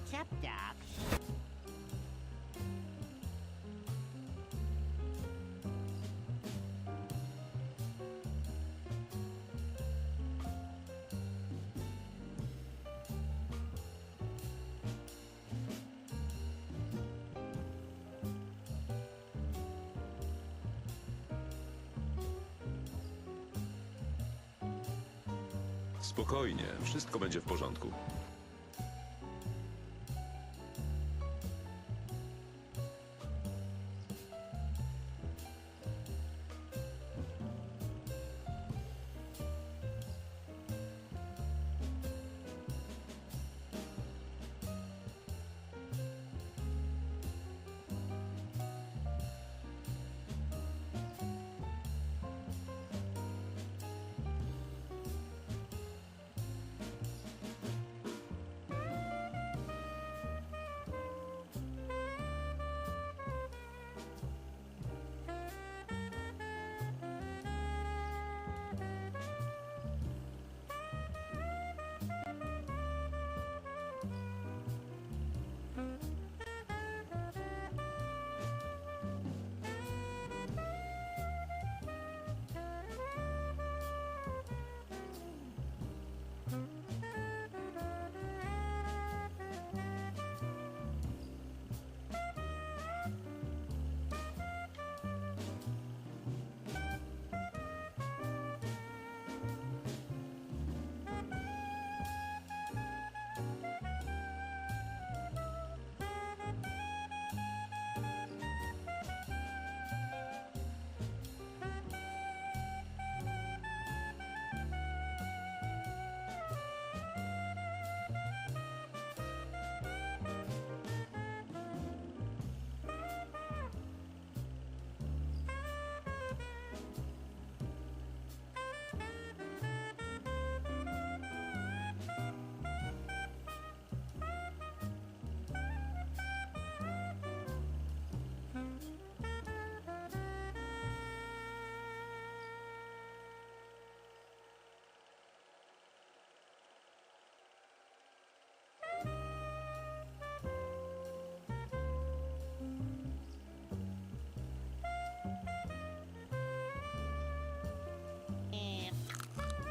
What's up, Doc? Spokojnie, wszystko będzie w porządku.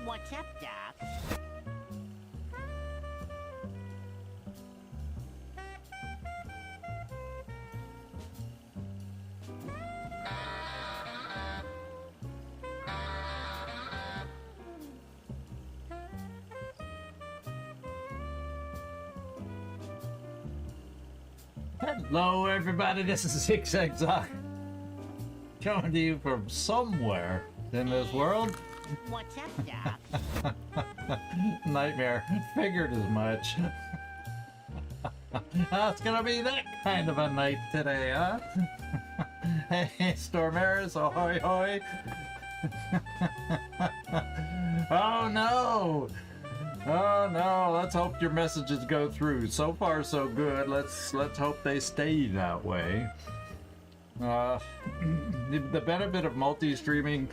What's up, Doc? Hello everybody, this is ZigZagZog coming to you from somewhere in this world. What's up, Doc? Nightmare, figured as much. It's gonna be that kind of a night today, huh? Hey, Stormaris, ahoy hoy. Oh no! Oh no, let's hope your messages go through. So far so good. Let's hope they stay that way. The benefit of multi-streaming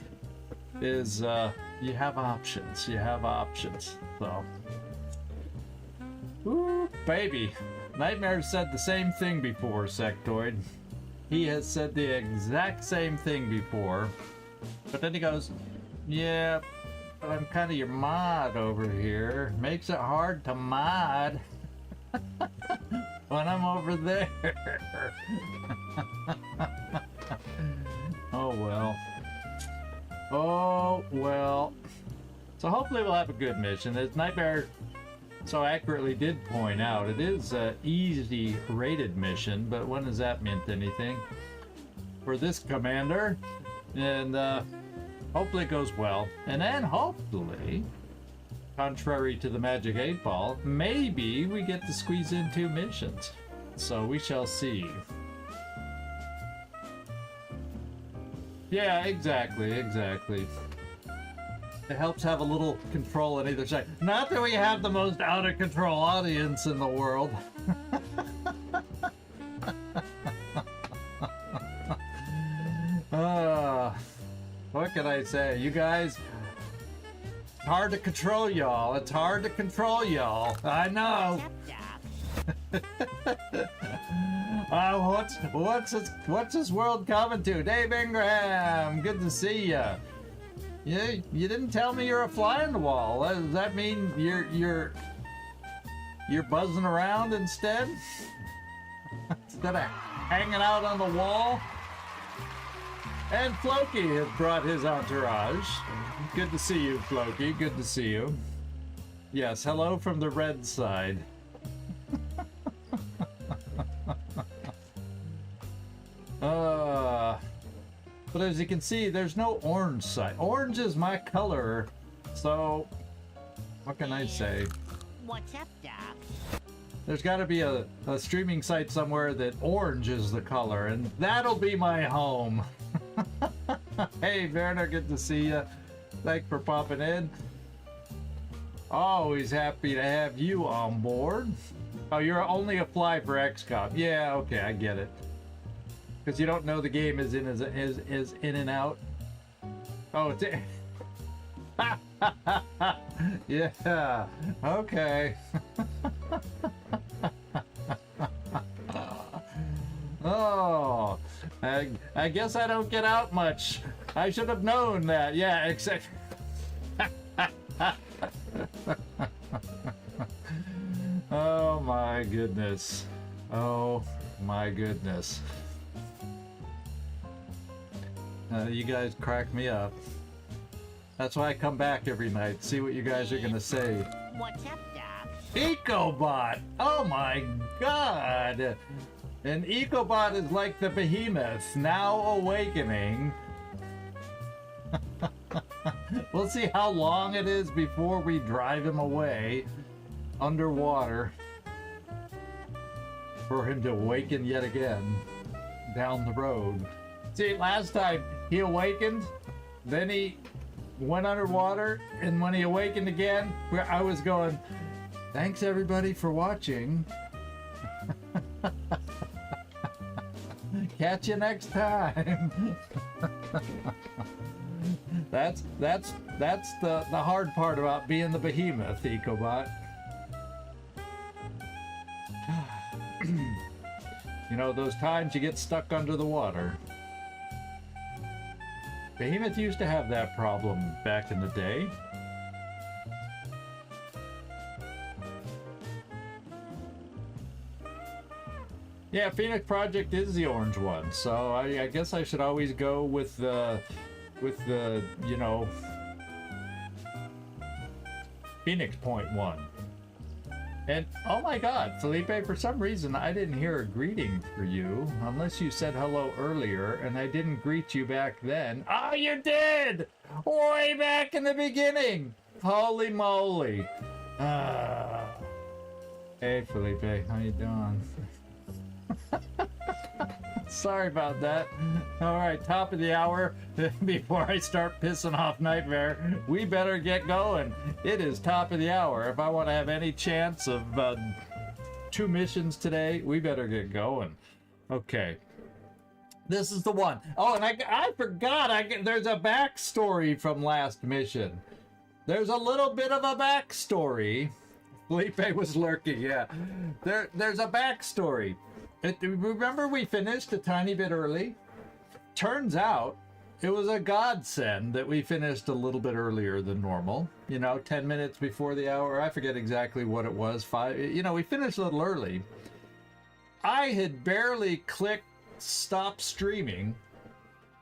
is you have options. You have options. So, ooh, baby. Nightmare said the same thing before, Sectoid. He has said the exact same thing before. But then he goes, yeah, but I'm kind of your mod over here. Makes it hard to mod when I'm over there. Oh well. Oh well. So hopefully we'll have a good mission. As Nightmare so accurately did point out, it is an easy rated mission, but when does that mean anything for this commander? And hopefully it goes well. And then hopefully, contrary to the Magic 8 Ball, maybe we get to squeeze in 2 missions. So we shall see. Yeah, exactly. It helps have a little control on either side. Not that we have the most out of control audience in the world. What can I say? You guys, hard to control y'all. It's hard to control y'all. I know. What's this world coming to? Dave Ingraham, good to see ya. You didn't tell me you're a fly on the wall. Does that mean you're buzzing around instead? Instead of hanging out on the wall? And Floki has brought his entourage. Good to see you, Floki. Good to see you. Yes, hello from the red side. But as you can see, there's no orange side. Orange is my color, so what can I say? What's up, Doc? There's got to be a streaming site somewhere that orange is the color, and that'll be my home. Hey, Werner, good to see you. Thanks for popping in. Always happy to have you on board. Oh, you're only a fly for XCOM. Yeah, okay, I get it. Because you don't know the game is in and out. Oh, it's in. Yeah. Okay. Oh, I guess I don't get out much. I should have known that. Yeah, except. Oh my goodness. Oh my goodness. You guys crack me up. That's why I come back every night, see what you guys are gonna say. What's up, Doc? Ecobot! Oh my god! An Ecobot is like the behemoth, now awakening. We'll see how long it is before we drive him away underwater for him to awaken yet again down the road. See, last time he awakened, then he went underwater, and when he awakened again, I was going, thanks everybody for watching. Catch you next time. That's the hard part about being the behemoth, Ecobot. You know, those times you get stuck under the water. Behemoth used to have that problem back in the day. Yeah, Phoenix Project is the orange one, so I guess I should always go with the you know, Phoenix Point one. And oh my god, Felipe, for some reason I didn't hear a greeting for you, unless you said hello earlier and I didn't greet you back then. Oh, you did! Way back in the beginning! Holy moly. Hey Felipe, how you doing? Sorry about that. Alright, top of the hour. Before I start pissing off Nightmare, we better get going. It is top of the hour. If I want to have any chance of 2 missions today, we better get going. Okay. This is the one. Oh, and I forgot. There's a backstory from last mission. There's a little bit of a backstory. Felipe was lurking, yeah. There's a backstory. Remember we finished a tiny bit early? Turns out it was a godsend that we finished a little bit earlier than normal. You know, 10 minutes before the hour. I forget exactly what it was. 5. You know, we finished a little early. I had barely clicked stop streaming.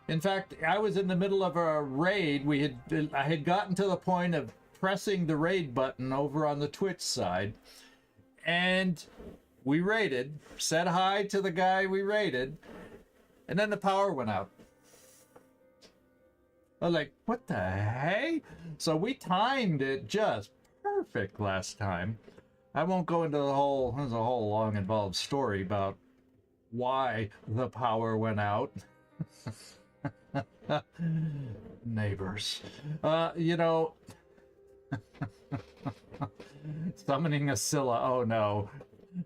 In fact, I was in the middle of a raid. I had gotten to the point of pressing the raid button over on the Twitch side. And we raided, said hi to the guy we raided, and then the power went out. I was like, what the hey? So we timed it just perfect last time. I won't go into there's a whole long involved story about why the power went out. Neighbors. You know, summoning a Scylla, oh no.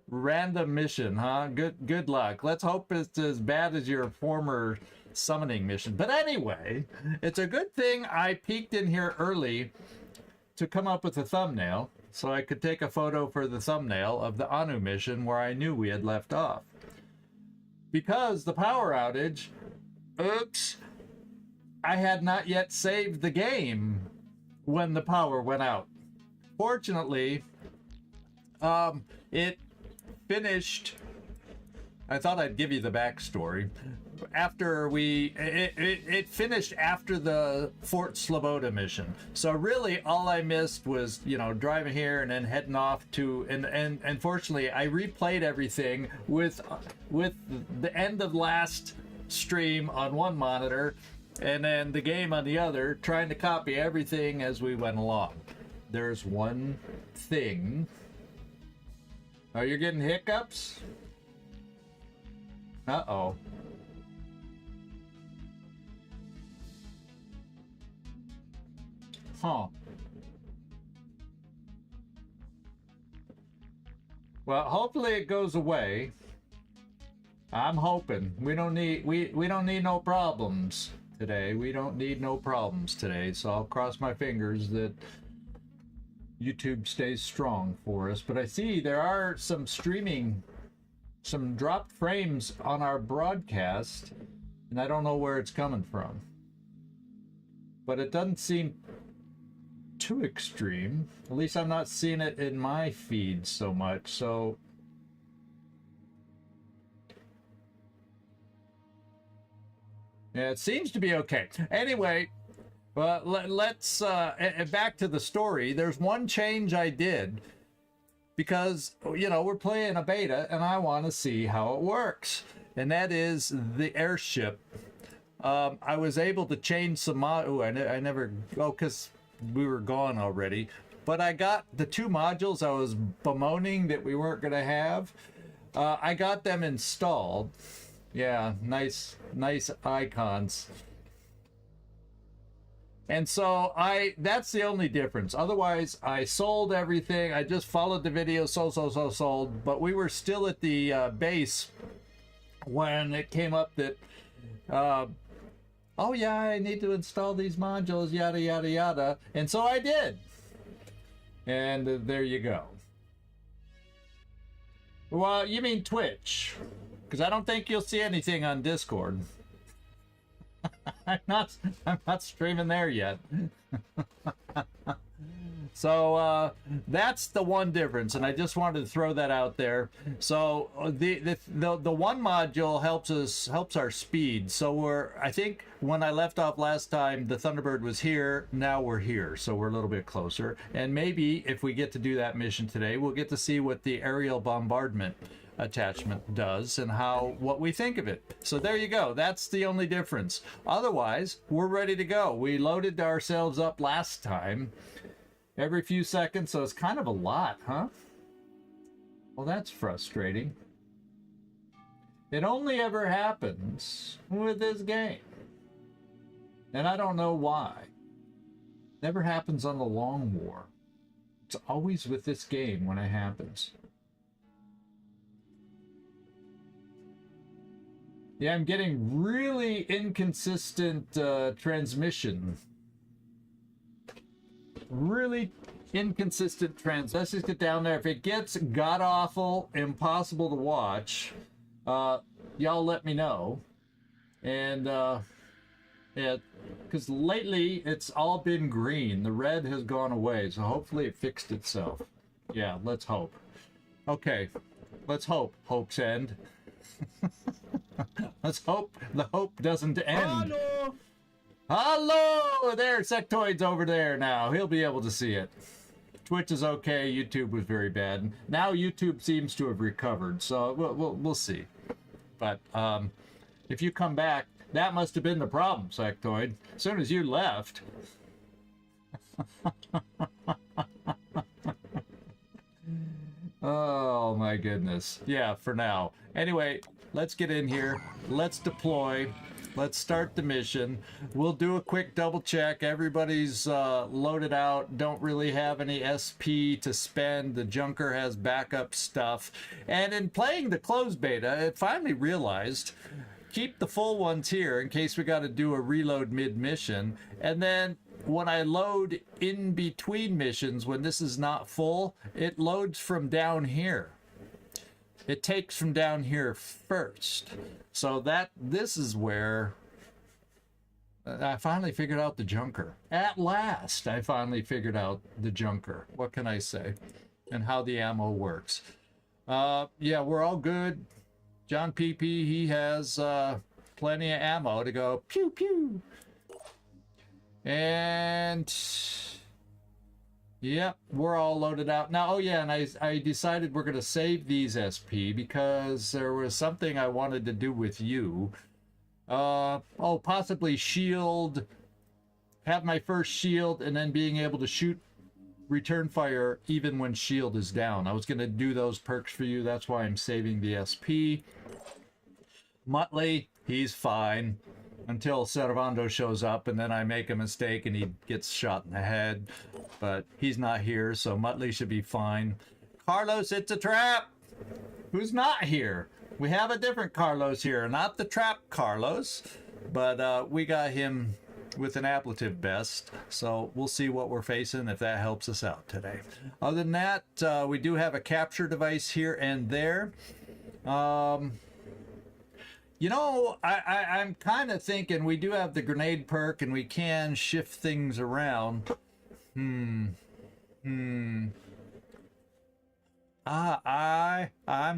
Random mission, huh? Good luck. Let's hope it's as bad as your former summoning mission. But anyway, it's a good thing I peeked in here early to come up with a thumbnail. so I could take a photo for the thumbnail of the Anu mission where I knew we had left off. Because the power outage, oops, I had not yet saved the game when the power went out. Fortunately, it finished. I thought I'd give you the backstory. After it finished after the Fort Sloboda mission. So really all I missed was, you know, driving here and then heading off to, and fortunately I replayed everything with the end of last stream on one monitor and then the game on the other, trying to copy everything as we went along. There's one thing. Oh, you're getting hiccups? Uh-oh. Huh. Well, hopefully it goes away. I'm hoping. We don't need no problems today. We don't need no problems today. So I'll cross my fingers that YouTube stays strong for us. But I see there are some dropped frames on our broadcast, and I don't know where it's coming from. But it doesn't seem too extreme. At least I'm not seeing it in my feed so much. So yeah, it seems to be okay. Anyway, let's back to the story. There's one change I did because, you know, we're playing a beta and I want to see how it works, and that is the airship. I was able to change some because we were gone already, but I got the two modules I was bemoaning that we weren't going to have. I got them installed. Yeah, nice icons. And so that's the only difference. Otherwise, I sold everything. I just followed the video, sold. But we were still at the base when it came up that, oh yeah, I need to install these modules, yada, yada, yada. And so I did. And there you go. Well, you mean Twitch? Because I don't think you'll see anything on Discord. I'm not streaming there yet. So that's the one difference, and I just wanted to throw that out there. So the one module helps our speed. So I think when I left off last time, the Thunderbird was here. Now we're here, so we're a little bit closer. And maybe if we get to do that mission today, we'll get to see what the aerial bombardment attachment does and what we think of it. So there you go. That's the only difference. Otherwise, we're ready to go. We loaded ourselves up last time every few seconds, so it's kind of a lot, huh? Well, that's frustrating. It only ever happens with this game, and I don't know why. Never happens on the Long War. It's always with this game when it happens. Yeah, I'm getting really inconsistent transmission. Really inconsistent Let's just get down there. If it gets god-awful, impossible to watch, y'all let me know. And, yeah, because lately it's all been green. The red has gone away, so hopefully it fixed itself. Yeah, let's hope. Okay, let's hope. Hope's end. Let's hope the hope doesn't end. Hello! Hello! There, Sectoid's over there now. He'll be able to see it. Twitch is okay. YouTube was very bad. Now YouTube seems to have recovered, so we'll see. But if you come back, that must have been the problem, Sectoid. As soon as you left. Oh my goodness. Yeah, for now. Anyway, let's get in here. Let's deploy. Let's start the mission. We'll do a quick double check. Everybody's loaded out. Don't really have any SP to spend. The Junker has backup stuff. And in playing the closed beta, it finally realized, keep the full ones here in case we got to do a reload mid-mission. And then when I load in between missions, when this is not full, it loads from down here. It takes from down here first. So this is where I finally figured out the junker. At last, I finally figured out the junker. What can I say? And how the ammo works. Yeah, we're all good. John PP, he has plenty of ammo to go pew pew. And yep, we're all loaded out now. Oh yeah, and I decided we're gonna save these SP because there was something I wanted to do with you. Possibly shield, have my first shield, and then being able to shoot return fire even when shield is down. I was gonna do those perks for you. That's why I'm saving the SP. Muttley, he's fine until Servando shows up, and then I make a mistake and he gets shot in the head. But he's not here, so Muttley should be fine. Carlos, it's a trap! Who's not here? We have a different Carlos here, not the trap Carlos, but we got him with an ablative best, so we'll see what we're facing if that helps us out today. Other than that, we do have a capture device here and there. You know, I'm kind of thinking we do have the grenade perk and we can shift things around. I'm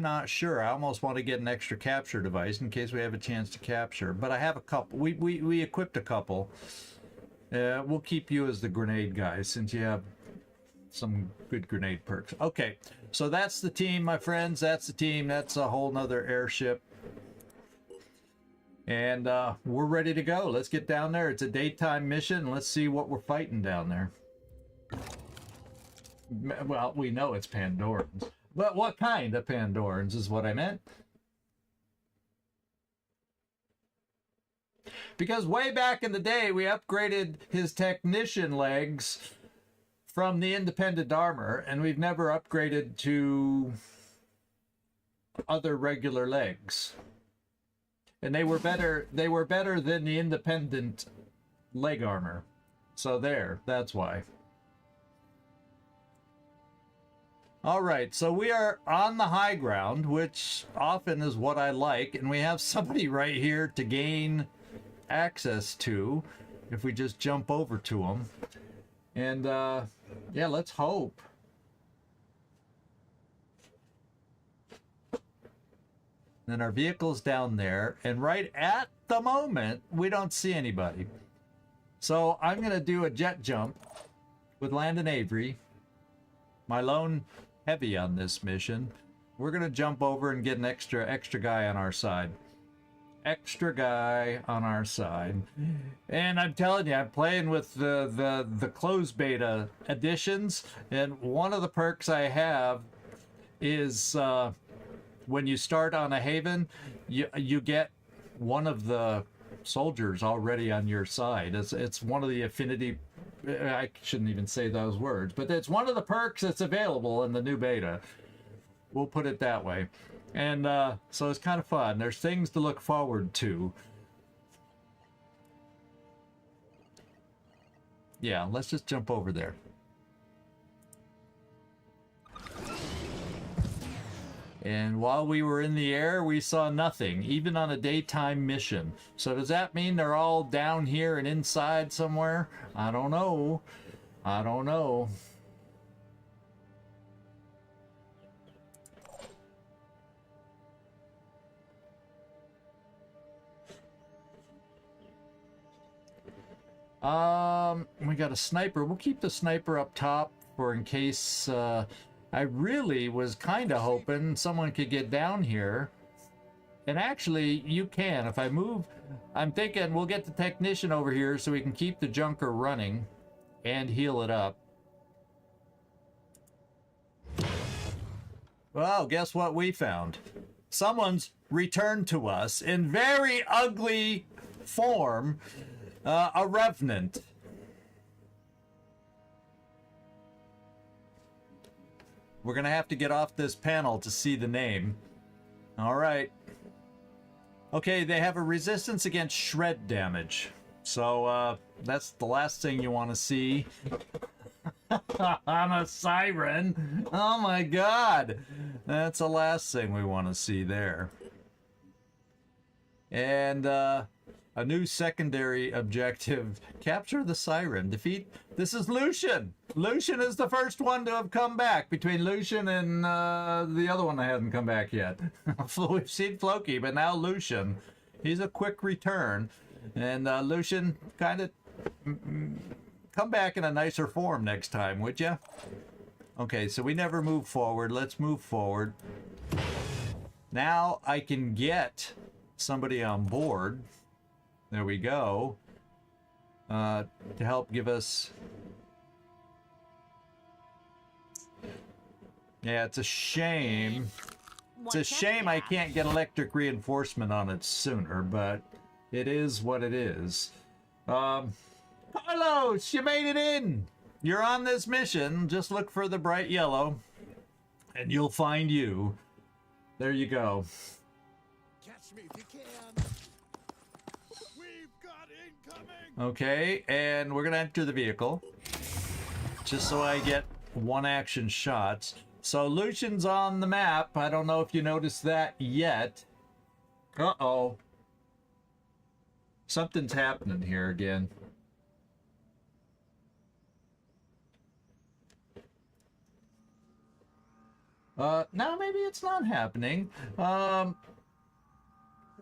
not sure. I almost want to get an extra capture device in case we have a chance to capture. But I have a couple. We equipped a couple. We'll keep you as the grenade guy since you have some good grenade perks. Okay, so that's the team, my friends. That's the team. That's a whole nother airship. And we're ready to go. Let's get down there. It's a daytime mission. Let's see what we're fighting down there. Well, we know it's Pandorans. But what kind of Pandorans is what I meant. Because way back in the day, we upgraded his technician legs from the independent armor, and we've never upgraded to other regular legs. And they were better than the independent leg armor. So there, that's why. All right, so we are on the high ground, which often is what I like, and we have somebody right here to gain access to if we just jump over to them. And yeah, let's hope. Then our vehicle's down there, and right at the moment, we don't see anybody. So I'm gonna do a jet jump with Landon Avery, my lone heavy on this mission. We're gonna jump over and get an extra guy on our side. Extra guy on our side. And I'm telling you, I'm playing with the closed beta editions, and one of the perks I have is when you start on a haven, you get one of the soldiers already on your side. It's one of the affinity. I shouldn't even say those words, but it's one of the perks that's available in the new beta. We'll put it that way. And so it's kind of fun. There's things to look forward to. Yeah, let's just jump over there. And while we were in the air, we saw nothing, even on a daytime mission. So does that mean they're all down here and inside somewhere? I don't know. I don't know. We got a sniper. We'll keep the sniper up top for in case, I really was kind of hoping someone could get down here. And actually, you can. If I move, I'm thinking we'll get the technician over here so we can keep the junker running and heal it up. Well, guess what we found? Someone's returned to us in very ugly form, a revenant. We're gonna have to get off this panel to see the name. All right. Okay, they have a resistance against shred damage. So that's the last thing you want to see. On a siren. Oh my god. That's the last thing we want to see there. And a new secondary objective. Capture the siren. Defeat. This is Lucian. Lucian is the first one to have come back. Between Lucian and the other one that hasn't come back yet. We've seen Floki, but now Lucian. He's a quick return. And Lucian, kind of come back in a nicer form next time, would ya? Okay, so we never move forward. Let's move forward. Now I can get somebody on board. There we go. To help give us... Yeah, it's a shame. It's a shame I can't get electric reinforcement on it sooner, but it is what it is. Carlos, you made it in! You're on this mission. Just look for the bright yellow, and you'll find you. There you go. Catch me if you can. We've got incoming. Okay, and we're gonna enter the vehicle. Just so I get one action shots. So Lucian's on the map. I don't know if you noticed that yet. Uh-oh. Something's happening here again. No, maybe it's not happening.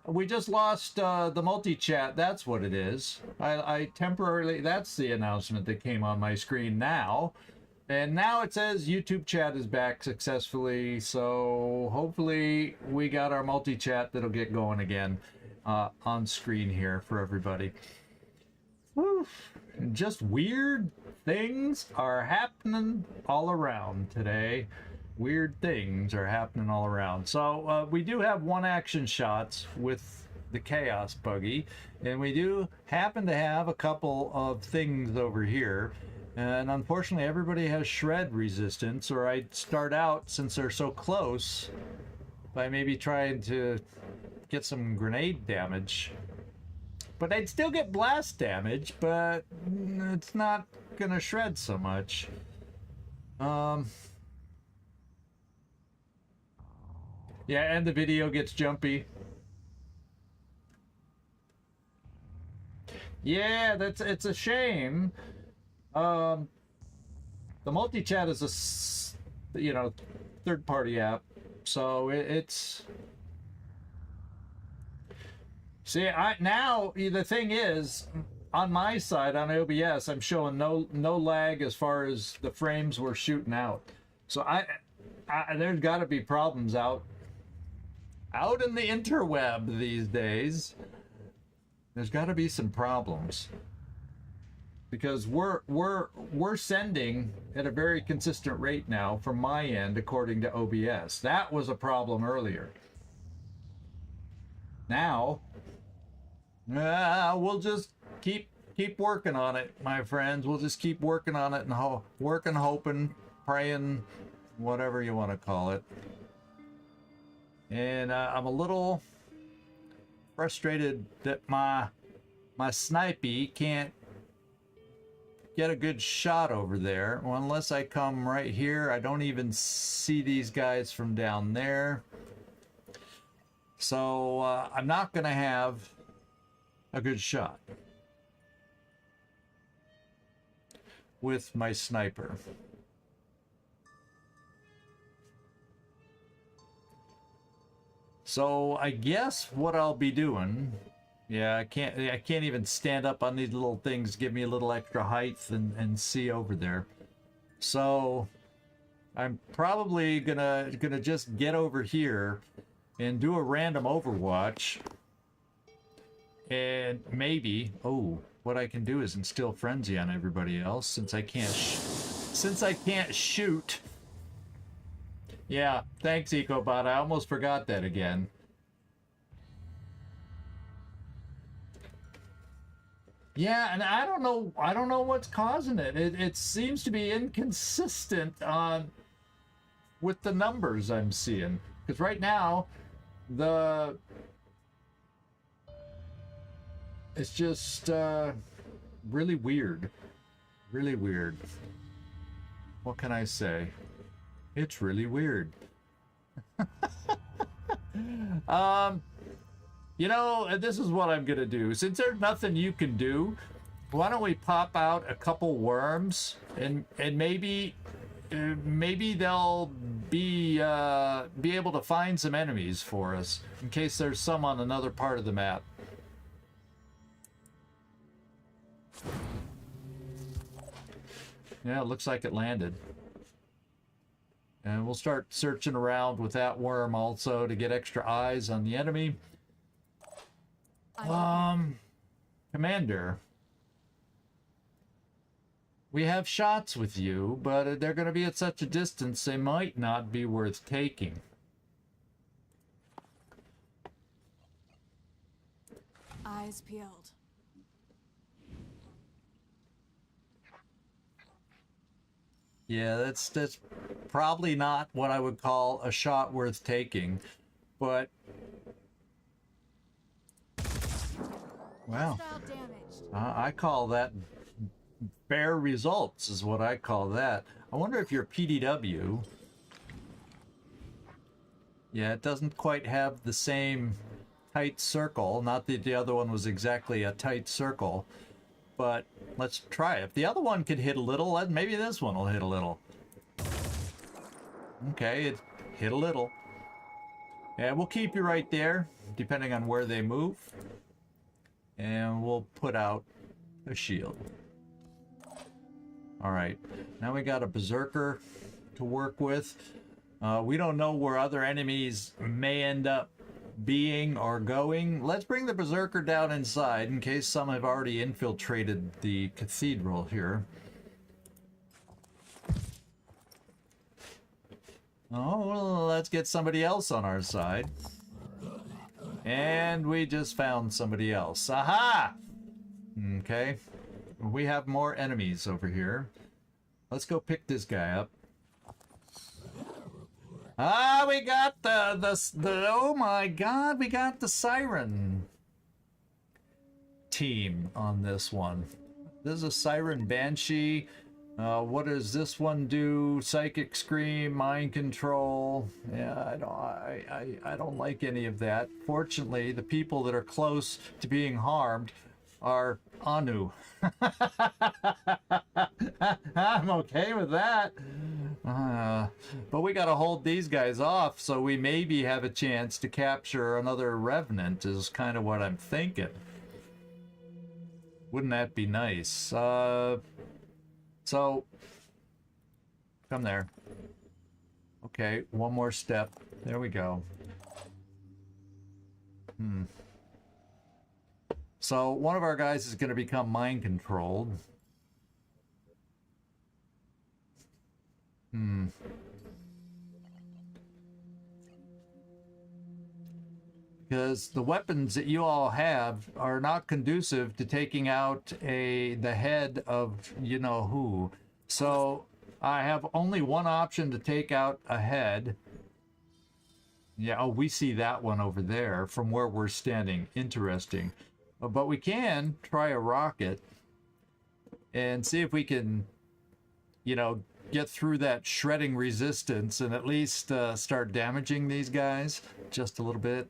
We just lost the multi-chat. That's what it is. I temporarily... That's the announcement that came on my screen now. And now it says YouTube chat is back successfully. So hopefully we got our multi-chat that'll get going again on screen here for everybody. Woo. Just weird things are happening all around today. Weird things are happening all around. So we do have one action shots with the Chaos Buggy, and we do happen to have a couple of things over here. And unfortunately, everybody has shred resistance, or I'd start out, since they're so close, by maybe trying to get some grenade damage. But I'd still get blast damage, but it's not gonna shred so much. Yeah, and the video gets jumpy. Yeah, it's a shame. The multi-chat is a third-party app, so it's. See, now the thing is, on my side on OBS, I'm showing no lag as far as the frames we're shooting out. So there's got to be problems out in the interweb these days. There's got to be some problems, because we're sending at a very consistent rate now from my end according to OBS. That was a problem earlier. Now we'll just keep working on it, my friends. We'll just keep working on it and working, hoping, praying, whatever you want to call it. And I'm a little frustrated that my snipey can't get a good shot over there. Well, unless I come right here, I don't even see these guys from down there. So I'm not gonna have a good shot with my sniper. So I guess what I'll be doing, yeah, I can't even stand up on these little things, give me a little extra height and see over there. So I'm probably gonna just get over here and do a random overwatch. And maybe, what I can do is instill frenzy on everybody else, since I can't shoot. Yeah, thanks, EcoBot. I almost forgot that again. Yeah, and I don't know what's causing it. It seems to be inconsistent with the numbers I'm seeing. Because right now, the It's just really weird. Really weird. What can I say? It's really weird. You know, this is what I'm gonna do. Since there's nothing you can do, why don't we pop out a couple worms and maybe they'll be able to find some enemies for us in case there's some on another part of the map. Yeah, it looks like it landed. And we'll start searching around with that worm also to get extra eyes on the enemy. Commander. We have shots with you, but they're going to be at such a distance they might not be worth taking. Eyes peeled. Yeah, that's probably not what I would call a shot worth taking, but wow, Style damaged. I call that fair results is what I call that. I wonder if you're PDW. Yeah, it doesn't quite have the same tight circle. Not that the other one was exactly a tight circle, but let's try it. If the other one could hit a little, maybe this one will hit a little. Okay, it hit a little. Yeah, we'll keep you right there, depending on where they move. And we'll put out a shield. Alright, now we got a berserker to work with. We don't know where other enemies may end up being or going. Let's bring the berserker down inside in case some have already infiltrated the cathedral here. Oh, well, let's get somebody else on our side. And we just found somebody else. Aha! Okay. We have more enemies over here. Let's go pick this guy up. Ah, we got the oh my god, we got the siren team on this one. This is a siren banshee. What does this one do? Psychic scream, mind control. Yeah, I don't like any of that. Fortunately, the people that are close to being harmed are Anu. I'm okay with that. But we gotta hold these guys off so we maybe have a chance to capture another revenant is kind of what I'm thinking. Wouldn't that be nice? So come there. Okay, one more step. There we go. So one of our guys is going to become mind controlled. Because the weapons that you all have are not conducive to taking out the head of you know who. So I have only one option to take out a head. Yeah, oh, we see that one over there from where we're standing. Interesting. But we can try a rocket and see if we can, you know, get through that shredding resistance and at least start damaging these guys just a little bit.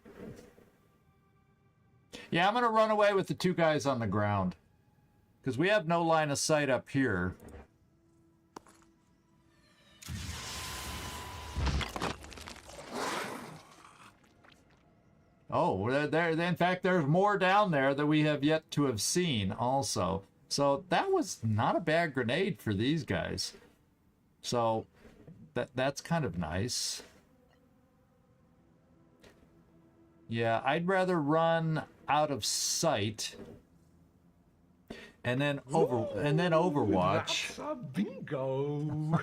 Yeah, I'm going to run away with the two guys on the ground because we have no line of sight up here. Oh, in fact, there's more down there that we have yet to have seen also. So that was not a bad grenade for these guys. So that's kind of nice. Yeah, I'd rather run out of sight and then Overwatch. That's a bingo.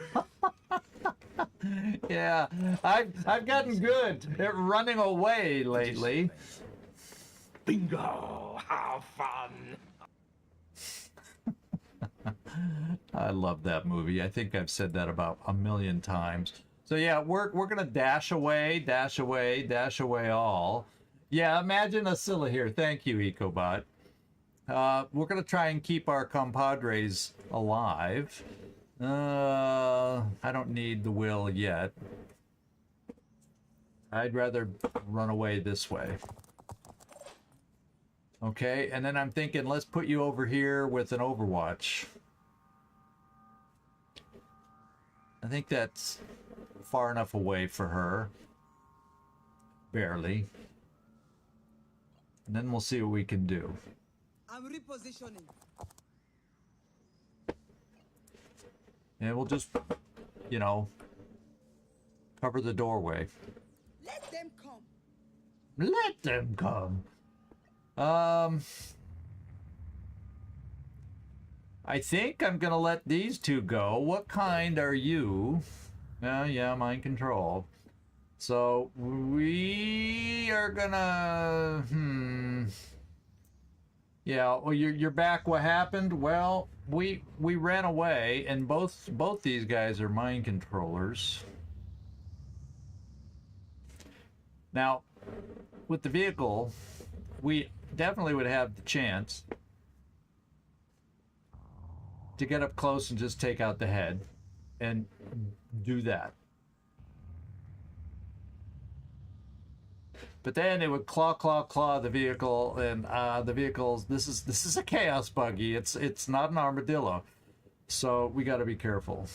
Yeah, I've gotten good at running away lately. Bingo! Have fun! I love that movie. I think I've said that about a million times. So yeah, we're gonna dash away, dash away, dash away all. Yeah, imagine a Scylla here. Thank you, Ecobot. We're gonna try and keep our compadres alive. I don't need the will yet. I'd rather run away this way. Okay, and then I'm thinking, let's put you over here with an overwatch. I think that's far enough away for her. Barely. And then we'll see what we can do. I'm repositioning. And we'll just, you know, cover the doorway. Let them come. Let them come. I think I'm gonna let these two go. What kind are you? Yeah, mind control. So we are gonna. Yeah. Well, you're back. What happened? Well, we ran away, and both these guys are mind controllers. Now, with the vehicle, we definitely would have the chance to get up close and just take out the head and do that. But then it would claw the vehicle, and the vehicles. This is a chaos buggy. It's not an armadillo, so we got to be careful.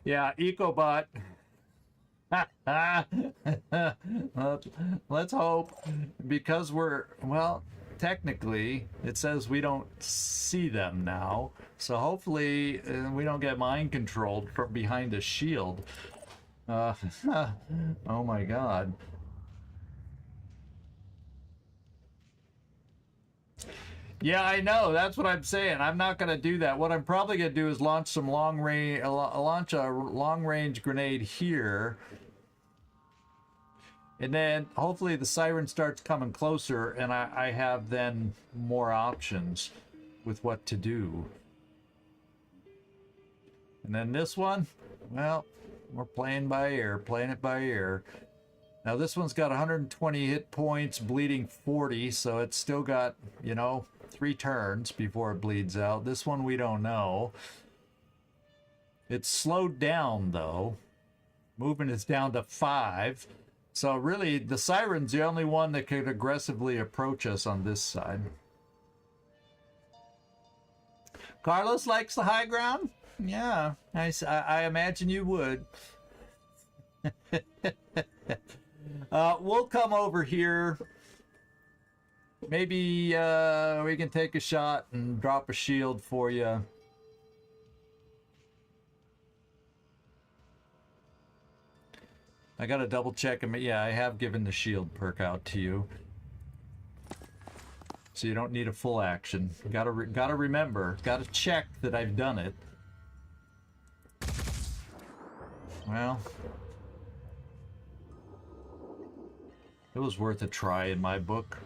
Yeah, EcoBot. Let's hope, because we're, well, technically it says we don't see them now, so hopefully we don't get mind controlled from behind a shield. Oh my god. Yeah, I know. That's what I'm saying. I'm not going to do that. What I'm probably going to do is launch some launch a long-range grenade here. And then hopefully the siren starts coming closer, and I have then more options with what to do. And then this one, well, we're playing by ear, playing it by ear. Now this one's got 120 hit points, bleeding 40, so it's still got, you know, 3 turns before it bleeds out. This one we don't know. It's slowed down though. Movement is down to 5. So really, the siren's the only one that could aggressively approach us on this side. Carlos likes the high ground? Yeah, I imagine you would. We'll come over here. Maybe we can take a shot and drop a shield for you. I gotta double check him. Yeah, I have given the shield perk out to you, so you don't need a full action. Gotta remember, gotta check that I've done it. Well, it was worth a try in my book.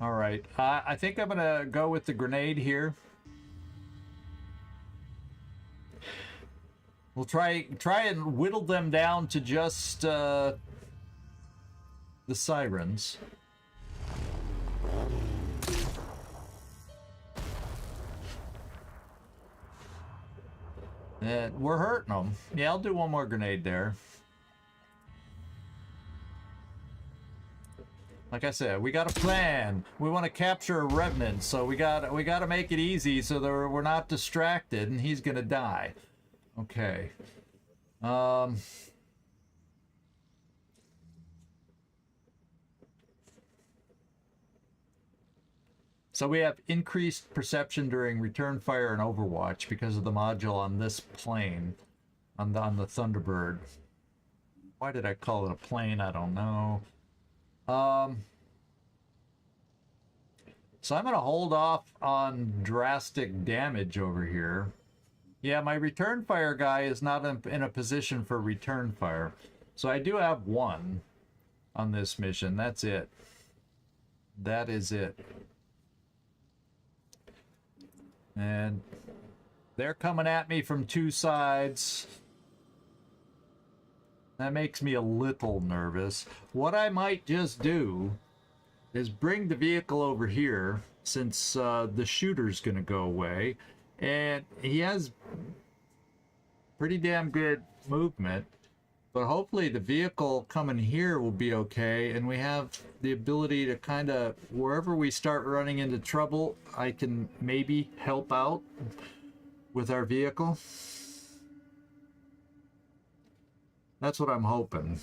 All right, I think I'm gonna go with the grenade here. We'll try and whittle them down to just the sirens. We're hurting them. Yeah, I'll do one more grenade there. Like I said, we got a plan. We want to capture a revenant, so we got to make it easy so that we're not distracted, and he's gonna die. Okay. So we have increased perception during return fire and overwatch because of the module on this plane, on the Thunderbird. Why did I call it a plane? I don't know. So I'm gonna hold off on drastic damage over here. Yeah, my return fire guy is not in a position for return fire. So I do have one on this mission. That's it. That is it. And They're coming at me from two sides. That makes me a little nervous. What I might just do is bring the vehicle over here, since the shooter's gonna go away, and he has pretty damn good movement, but hopefully the vehicle coming here will be okay, and we have the ability to kind of, wherever we start running into trouble, I can maybe help out with our vehicle. That's what I'm hoping.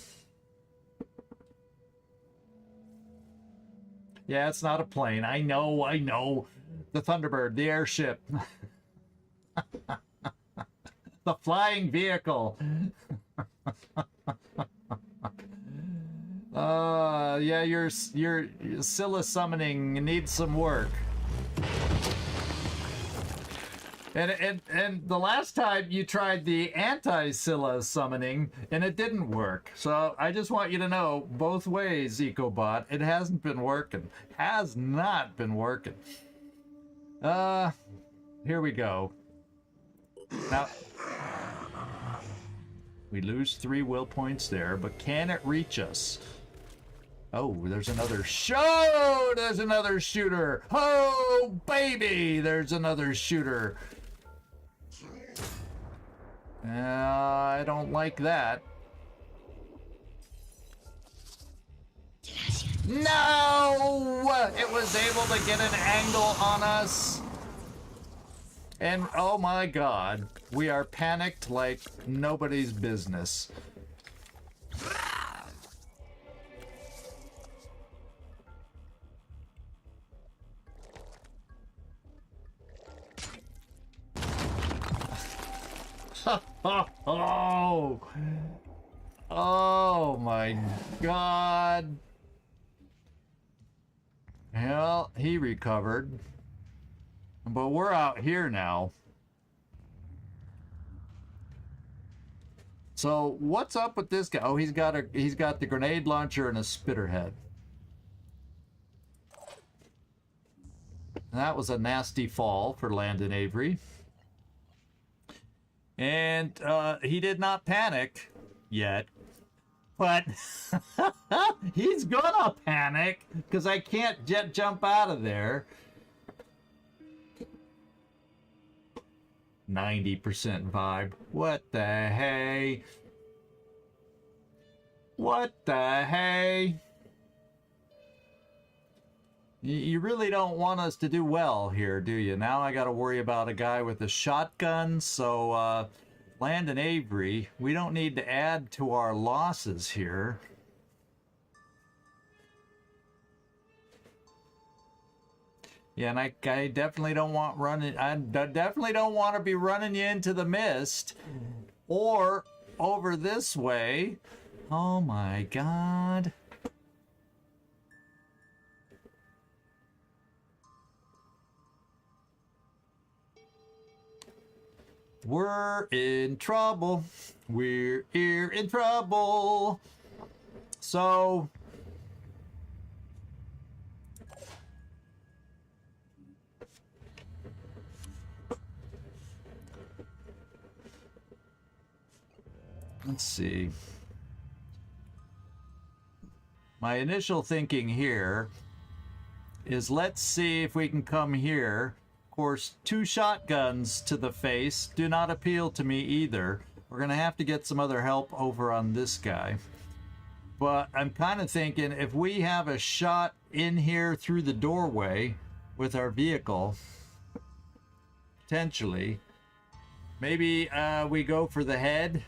Yeah, it's not a plane. I know. The Thunderbird, the airship. The flying vehicle. Yeah, your Scylla summoning needs some work. And the last time you tried the anti-Scylla summoning, and it didn't work. So I just want you to know, both ways, EcoBot, it hasn't been working. Has not been working. Here we go. Now, we lose 3 will points there, but can it reach us? Oh, there's another show! There's another shooter! Oh, baby! There's another shooter. I don't like that. No! It was able to get an angle on us. And oh my god, we are panicked like nobody's business. Oh my god. Well, he recovered. But we're out here now. So what's up with this guy? Oh, he's got the grenade launcher and a spitterhead. That was a nasty fall for Landon Avery. And he did not panic yet. But he's gonna panic because I can't jump out of there. 90% vibe. What the hey? What the hey? You really don't want us to do well here, do you? Now I got to worry about a guy with a shotgun. So, Landon Avery, we don't need to add to our losses here. Yeah, and I definitely don't want running. I definitely don't want to be running you into the mist or over this way. Oh my god. We're in trouble. We're in trouble. So let's see. My initial thinking here is let's see if we can come here. Of course, 2 shotguns to the face do not appeal to me either. We're going to have to get some other help over on this guy. But I'm kind of thinking if we have a shot in here through the doorway with our vehicle, potentially, maybe we go for the head.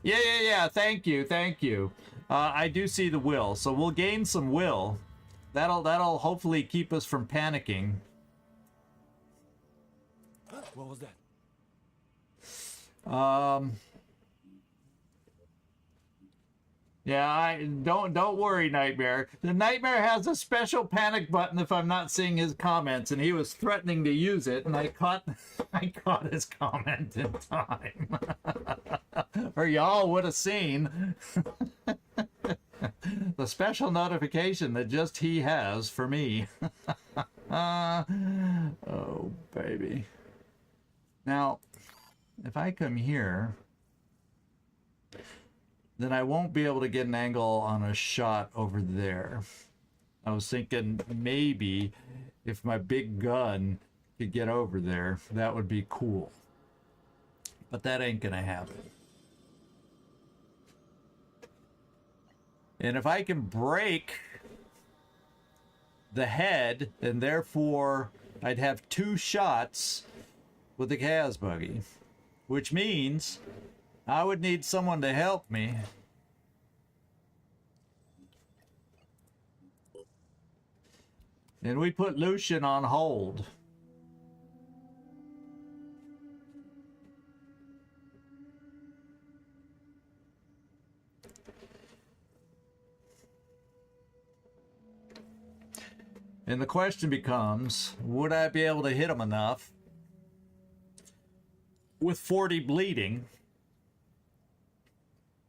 Yeah. Thank you. I do see the will, so we'll gain some will. That'll hopefully keep us from panicking. What was that? Yeah, don't worry, Nightmare. The Nightmare has a special panic button if I'm not seeing his comments, and he was threatening to use it, and I caught his comment in time. Or y'all would have seen the a special notification that just he has for me. Oh, baby. Now, if I come here, then I won't be able to get an angle on a shot over there. I was thinking maybe if my big gun could get over there, that would be cool. But that ain't gonna happen. And if I can break the head, then therefore I'd have 2 shots with the Kaz buggy, which means I would need someone to help me. And we put Lucian on hold. And the question becomes, would I be able to hit him enough with 40 bleeding?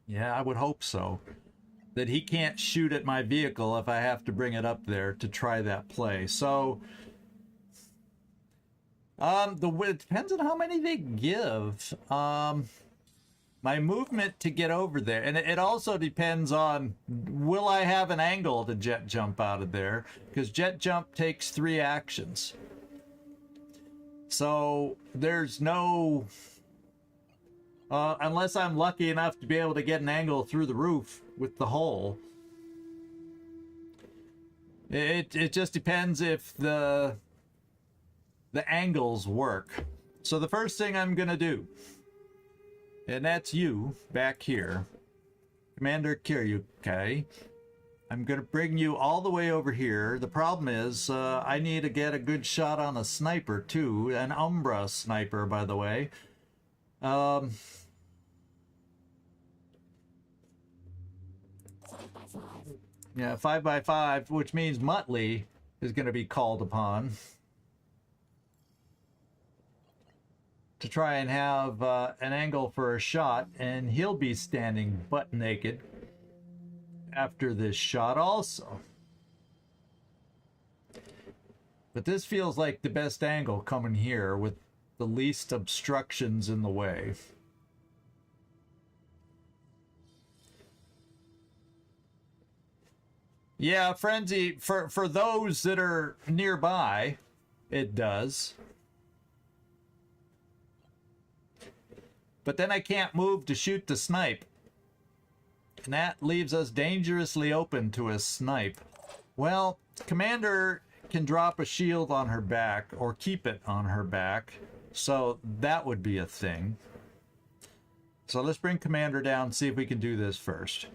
Yeah, I would hope so. That he can't shoot at my vehicle if I have to bring it up there to try that play. So, it depends on how many they give. My movement to get over there, and it also depends on, will I have an angle to jet jump out of there? Because jet jump takes 3 actions. So there's no, unless I'm lucky enough to be able to get an angle through the roof with the hole. It just depends if the angles work. So the first thing I'm gonna do, and that's you back here, Commander Kiryuke. I'm gonna bring you all the way over here. The problem is I need to get a good shot on a sniper too, an Umbra sniper, by the way. Yeah, 5x5, which means Muttley is going to be called upon to try and have an angle for a shot, and he'll be standing butt naked after this shot also. But this feels like the best angle coming here with the least obstructions in the way. Yeah, Frenzy, for those that are nearby, it does. But then I can't move to shoot the snipe. And that leaves us dangerously open to a snipe. Well, Commander can drop a shield on her back or keep it on her back. So that would be a thing. So let's bring Commander down and see if we can do this first.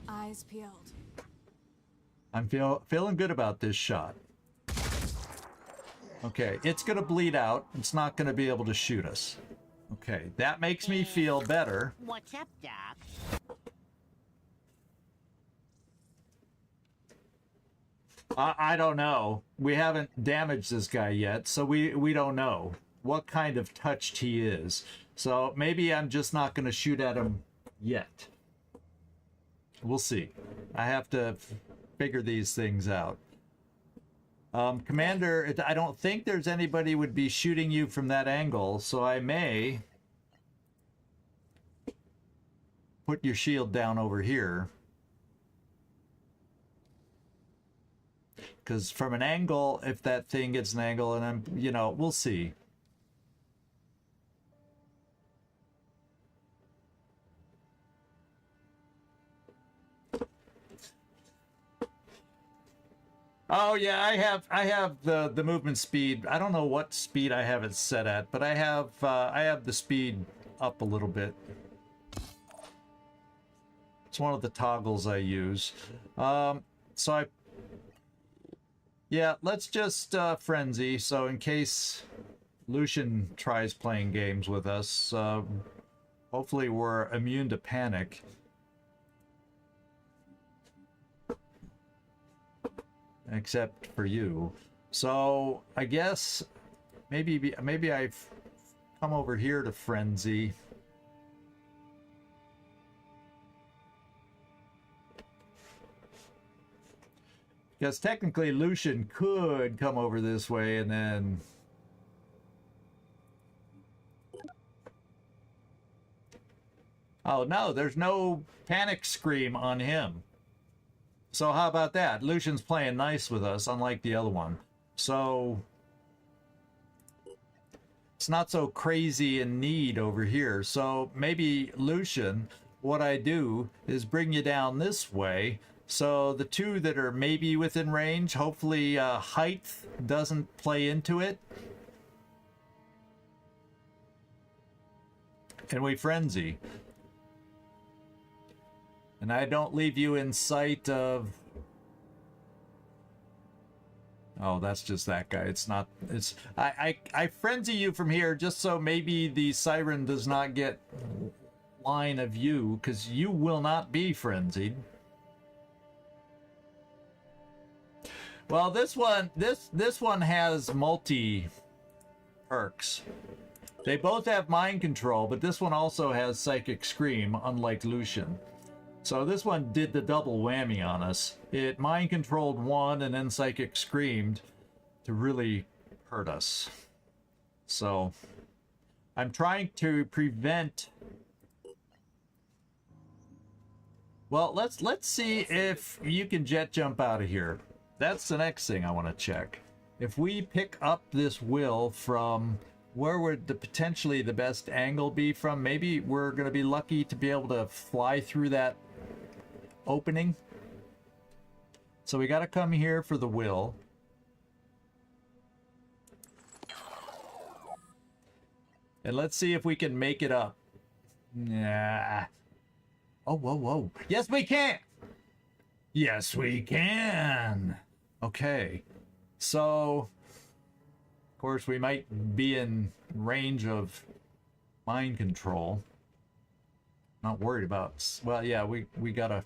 Eyes peeled. I'm feeling good about this shot. Okay, it's going to bleed out. It's not going to be able to shoot us. Okay, that makes me feel better. What's up, Doc? I don't know. We haven't damaged this guy yet, so we don't know what kind of touched he is. So maybe I'm just not going to shoot at him yet. We'll see. I have to figure these things out. Commander, I don't think there's anybody would be shooting you from that angle, so I may put your shield down over here. Because from an angle, if that thing gets an angle, and I'm, you know, we'll see. Oh yeah, I have the movement speed. I don't know what speed I have it set at, but I have the speed up a little bit. It's one of the toggles I use. Yeah, let's just frenzy. So in case Lucian tries playing games with us, hopefully we're immune to panic. Except for you. So I guess maybe I've come over here to Frenzy. Because technically Lucian could come over this way and then... Oh no, there's no panic scream on him. So how about that? Lucian's playing nice with us, unlike the other one. So... it's not so crazy in need over here. So maybe Lucian, what I do is bring you down this way. So the two that are maybe within range, hopefully height doesn't play into it. And we frenzy. And I don't leave you in sight of... oh, that's just that guy. It's not... it's... I frenzy you from here just so maybe the siren does not get line of view, because you will not be frenzied. Well, this one has multi perks. They both have mind control, but this one also has psychic scream, unlike Lucian. So this one did the double whammy on us. It mind controlled one and then psychic screamed to really hurt us. So I'm trying to prevent... well, let's see if you can jet jump out of here. That's the next thing I want to check. If we pick up this will from where would the potentially the best angle be from? Maybe we're going to be lucky to be able to fly through that opening. So we got to come here for the will. And let's see if we can make it up. Nah. Oh, whoa, whoa. Yes, we can! Yes, we can! Okay. So, of course, we might be in range of mind control. Not worried about... well, yeah, we gotta...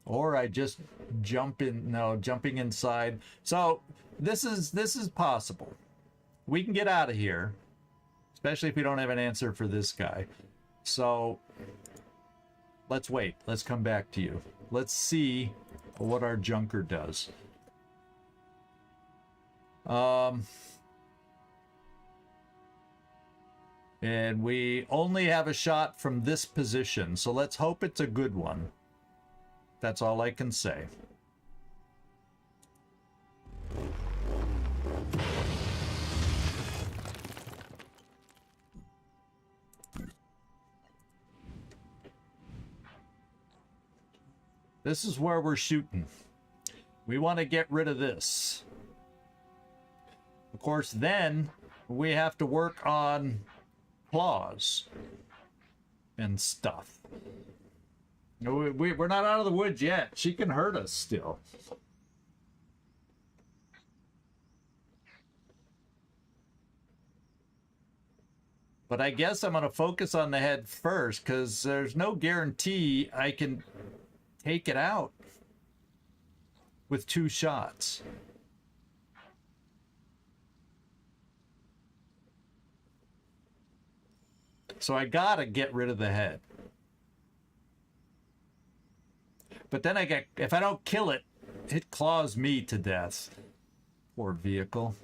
or I just jump in... no, jumping inside. So, this is possible. We can get out of here. Especially if we don't have an answer for this guy. So, let's wait. Let's come back to you. Let's see what our junker does. And we only have a shot from this position, so let's hope it's a good one. That's all I can say. This is where we're shooting. We want to get rid of this. Of course, then we have to work on claws and stuff. We're not out of the woods yet. She can hurt us still. But I guess I'm going to focus on the head first, because there's no guarantee I can take it out with 2 shots. So I gotta get rid of the head. But then if I don't kill it, it claws me to death. Poor vehicle.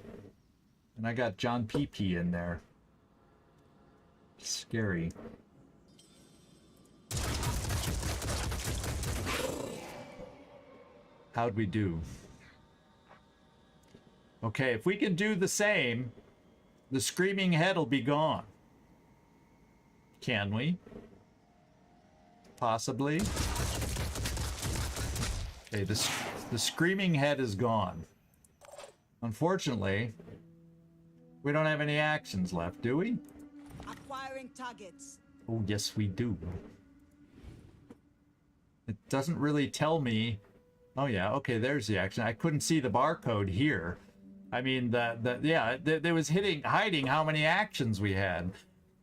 And I got John PP in there. Scary. How'd we do? Okay, if we can do the same, the screaming head will be gone. Can we? Possibly. Okay, the screaming head is gone. Unfortunately, we don't have any actions left, do we? Acquiring targets. Oh, yes, we do. It doesn't really tell me... oh, yeah, okay, there's the action. I couldn't see the barcode here. I mean, there was hiding how many actions we had.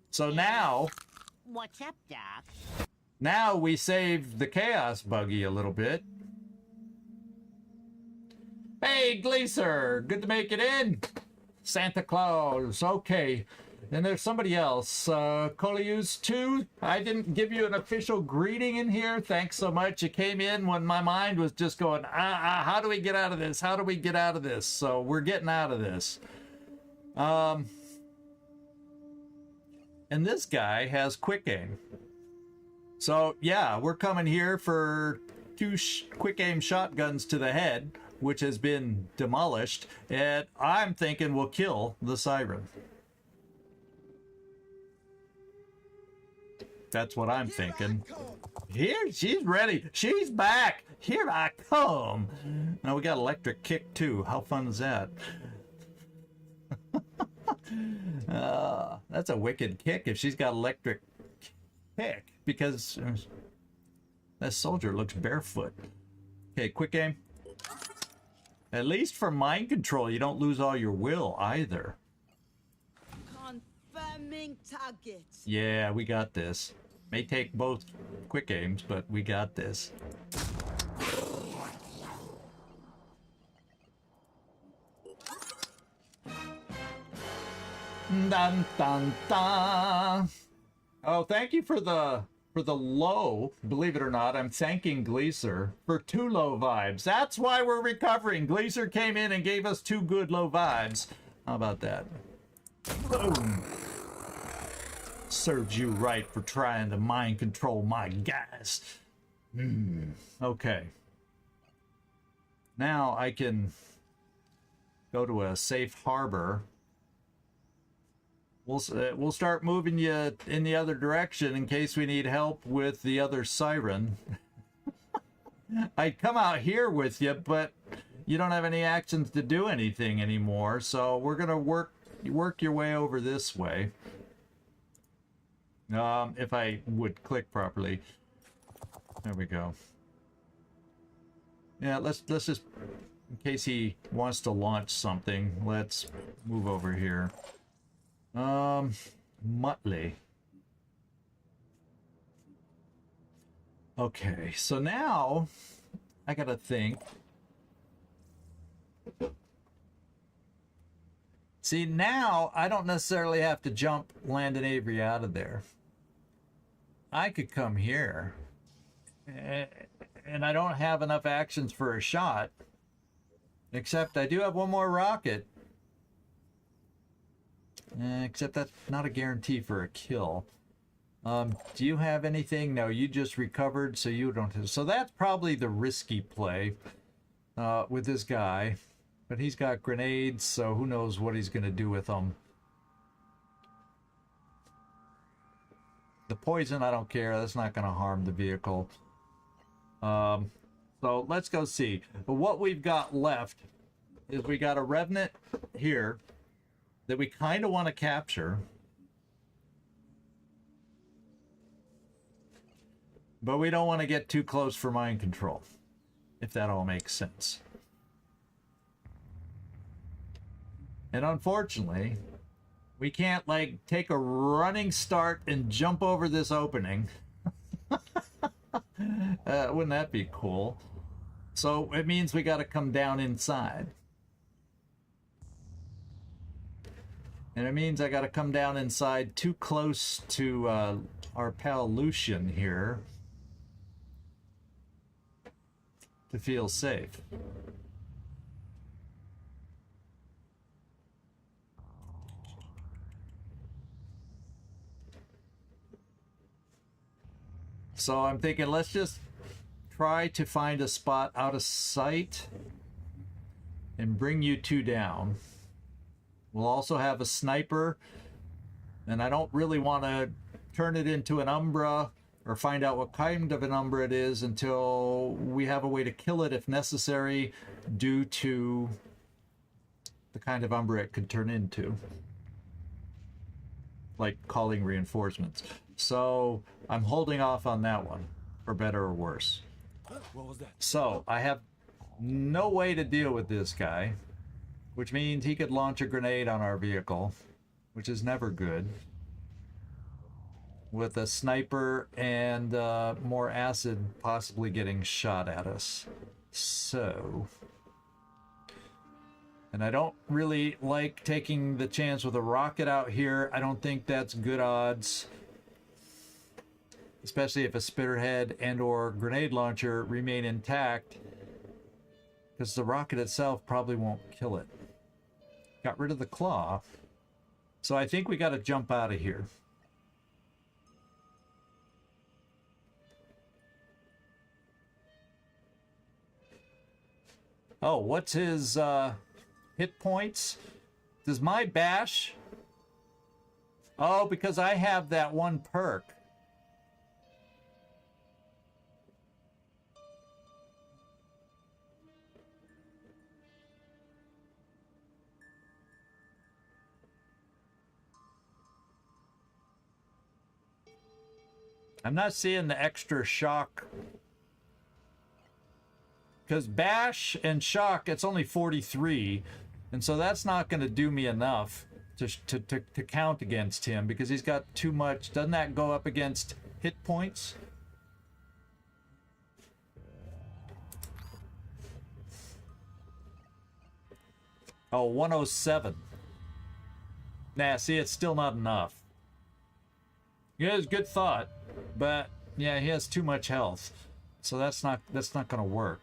So now... what's up, Doc? now we saved the chaos buggy a little bit. Hey, Gleaser! Good to make it in! Santa Claus, okay. And there's somebody else. Colius 2, I didn't give you an official greeting in here. Thanks so much. You came in when my mind was just going, how do we get out of this? How do we get out of this? So we're getting out of this. And this guy has quick aim. So, yeah, we're coming here for 2 quick aim shotguns to the head, which has been demolished, and I'm thinking we'll kill the siren. That's what I'm thinking. Here, she's ready. She's back. Here I come. Now we got electric kick too. How fun is that? That's a wicked kick if she's got electric kick, because that soldier looks barefoot. Okay, quick aim. At least for mind control, you don't lose all your will either. Confirming targets. Yeah, we got this. May take both quick aims, but we got this. Dun dun dun. Oh, thank you for the low. Believe it or not, I'm thanking Gleaser for 2 low vibes. That's why we're recovering. Gleaser came in and gave us 2 good low vibes. How about that? Boom. Serves you right for trying to mind control my guys. Okay. Now I can go to a safe harbor. We'll start moving you in the other direction in case we need help with the other siren. I'd come out here with you, but you don't have any actions to do anything anymore, so we're gonna work your way over this way. If I would click properly. There we go. Yeah, let's just, in case he wants to launch something, let's move over here. Muttley. Okay, so now I gotta think. See, now I don't necessarily have to jump Landon Avery out of there. I could come here, and I don't have enough actions for a shot, except I do have 1 more rocket. Except that's not a guarantee for a kill. Do you have anything? No, you just recovered, so you don't have... So that's probably the risky play with this guy. But he's got grenades, so who knows what he's going to do with them. The poison, I don't care. That's not going to harm the vehicle. So let's go see. But what we've got left is we got a Revenant here that we kind of want to capture. But we don't want to get too close for mind control, if that all makes sense. And unfortunately, we can't, like, take a running start and jump over this opening. Wouldn't that be cool? So it means we got to come down inside. And it means I got to come down inside too close to our pal Lucian here to feel safe. So I'm thinking, let's just try to find a spot out of sight and bring you 2 down. We'll also have a sniper, and I don't really want to turn it into an Umbra or find out what kind of an Umbra it is until we have a way to kill it if necessary, due to the kind of Umbra it could turn into, like calling reinforcements. So I'm holding off on that one, for better or worse. What was that? So I have no way to deal with this guy, which means he could launch a grenade on our vehicle, which is never good. With a sniper and more acid possibly getting shot at us. So And I don't really like taking the chance with a rocket out here. I don't think that's good odds. Especially if a spitterhead and or grenade launcher remain intact. Because the rocket itself probably won't kill it. Got rid of the claw. So I think we got to jump out of here. Oh, what's his hit points? Does my bash? Oh, because I have that one perk. I'm not seeing the extra shock. Because bash and shock, it's only 43. And so that's not going to do me enough to count against him. Because he's got too much. Doesn't that go up against hit points? Oh, 107. Nah, see, it's still not enough. Yeah, it's a good thought. But yeah, he has too much health, so that's not gonna work.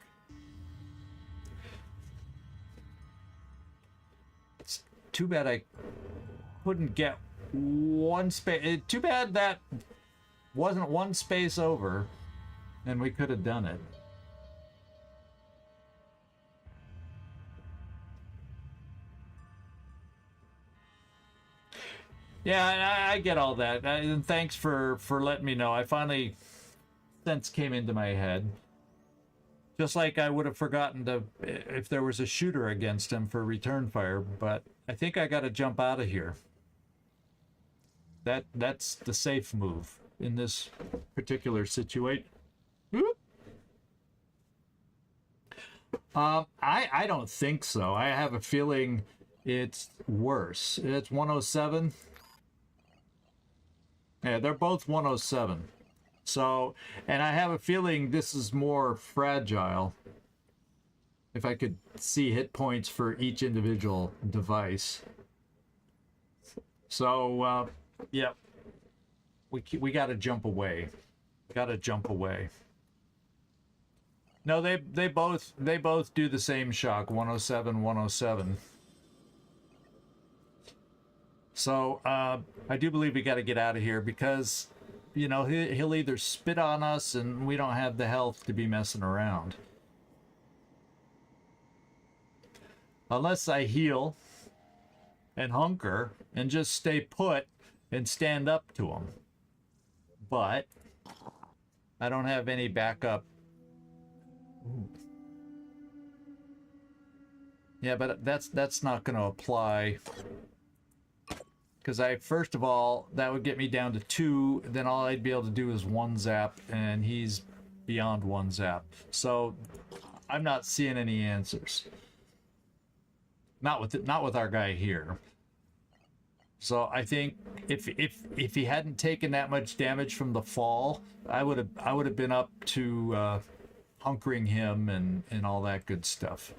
It's too bad I couldn't get one space. Too bad that wasn't one space over, and we could have done it. Yeah, I get all that, and thanks for letting me know. I finally, sense came into my head. Just like I would have forgotten to, if there was a shooter against him for return fire, but I think I got to jump out of here. That's the safe move in this particular situation. I don't think so. I have a feeling it's worse. It's 107. Yeah, they're both 107. So, and I have a feeling this is more fragile. If I could see hit points for each individual device. So, yeah. We got to jump away. Got to jump away. No, they both do the same shock, 107, 107. So, I do believe we got to get out of here because, you know, he'll either spit on us and we don't have the health to be messing around. Unless I heal and hunker and just stay put and stand up to him. But I don't have any backup. Ooh. Yeah, but that's not going to apply. Because first of all, that would get me down to 2. Then all I'd be able to do is 1 zap, and he's beyond 1 zap. So I'm not seeing any answers. Not with our guy here. So I think if he hadn't taken that much damage from the fall, I would have been up to hunkering him and all that good stuff.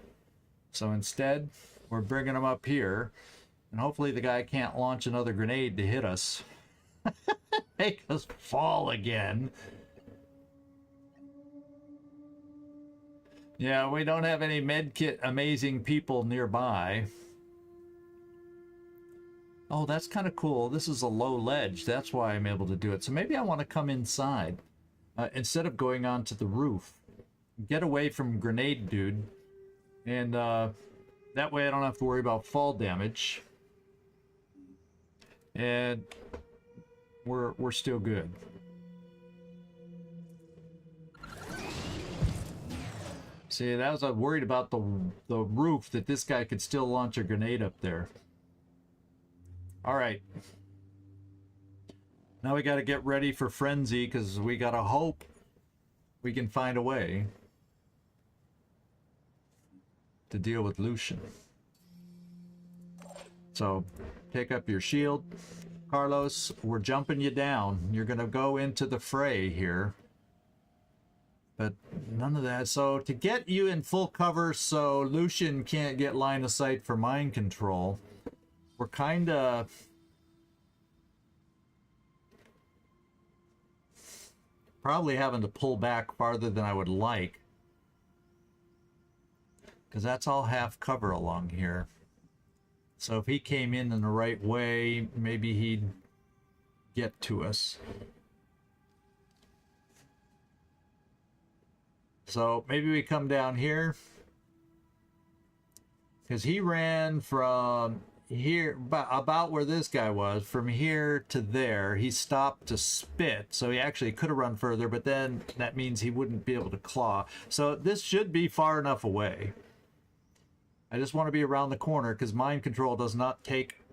So instead, we're bringing him up here. And hopefully the guy can't launch another grenade to hit us. Make us fall again. Yeah, we don't have any medkit amazing people nearby. Oh, that's kind of cool. This is a low ledge. That's why I'm able to do it. So maybe I want to come inside instead of going onto the roof. Get away from grenade dude. And that way I don't have to worry about fall damage. And we're still good. See, that was worried about the roof, that this guy could still launch a grenade up there. All right. Now we got to get ready for frenzy because we got to hope we can find a way to deal with Lucian. So, pick up your shield. Carlos, we're jumping you down. You're going to go into the fray here. But none of that. So to get you in full cover so Lucian can't get line of sight for mind control, we're kind of... probably having to pull back farther than I would like. Because that's all half cover along here. So if he came in the right way, maybe he'd get to us. So maybe we come down here. Because he ran from here, about where this guy was, from here to there. He stopped to spit, so he actually could have run further, but then that means he wouldn't be able to claw. So this should be far enough away. I just want to be around the corner because mind control does not take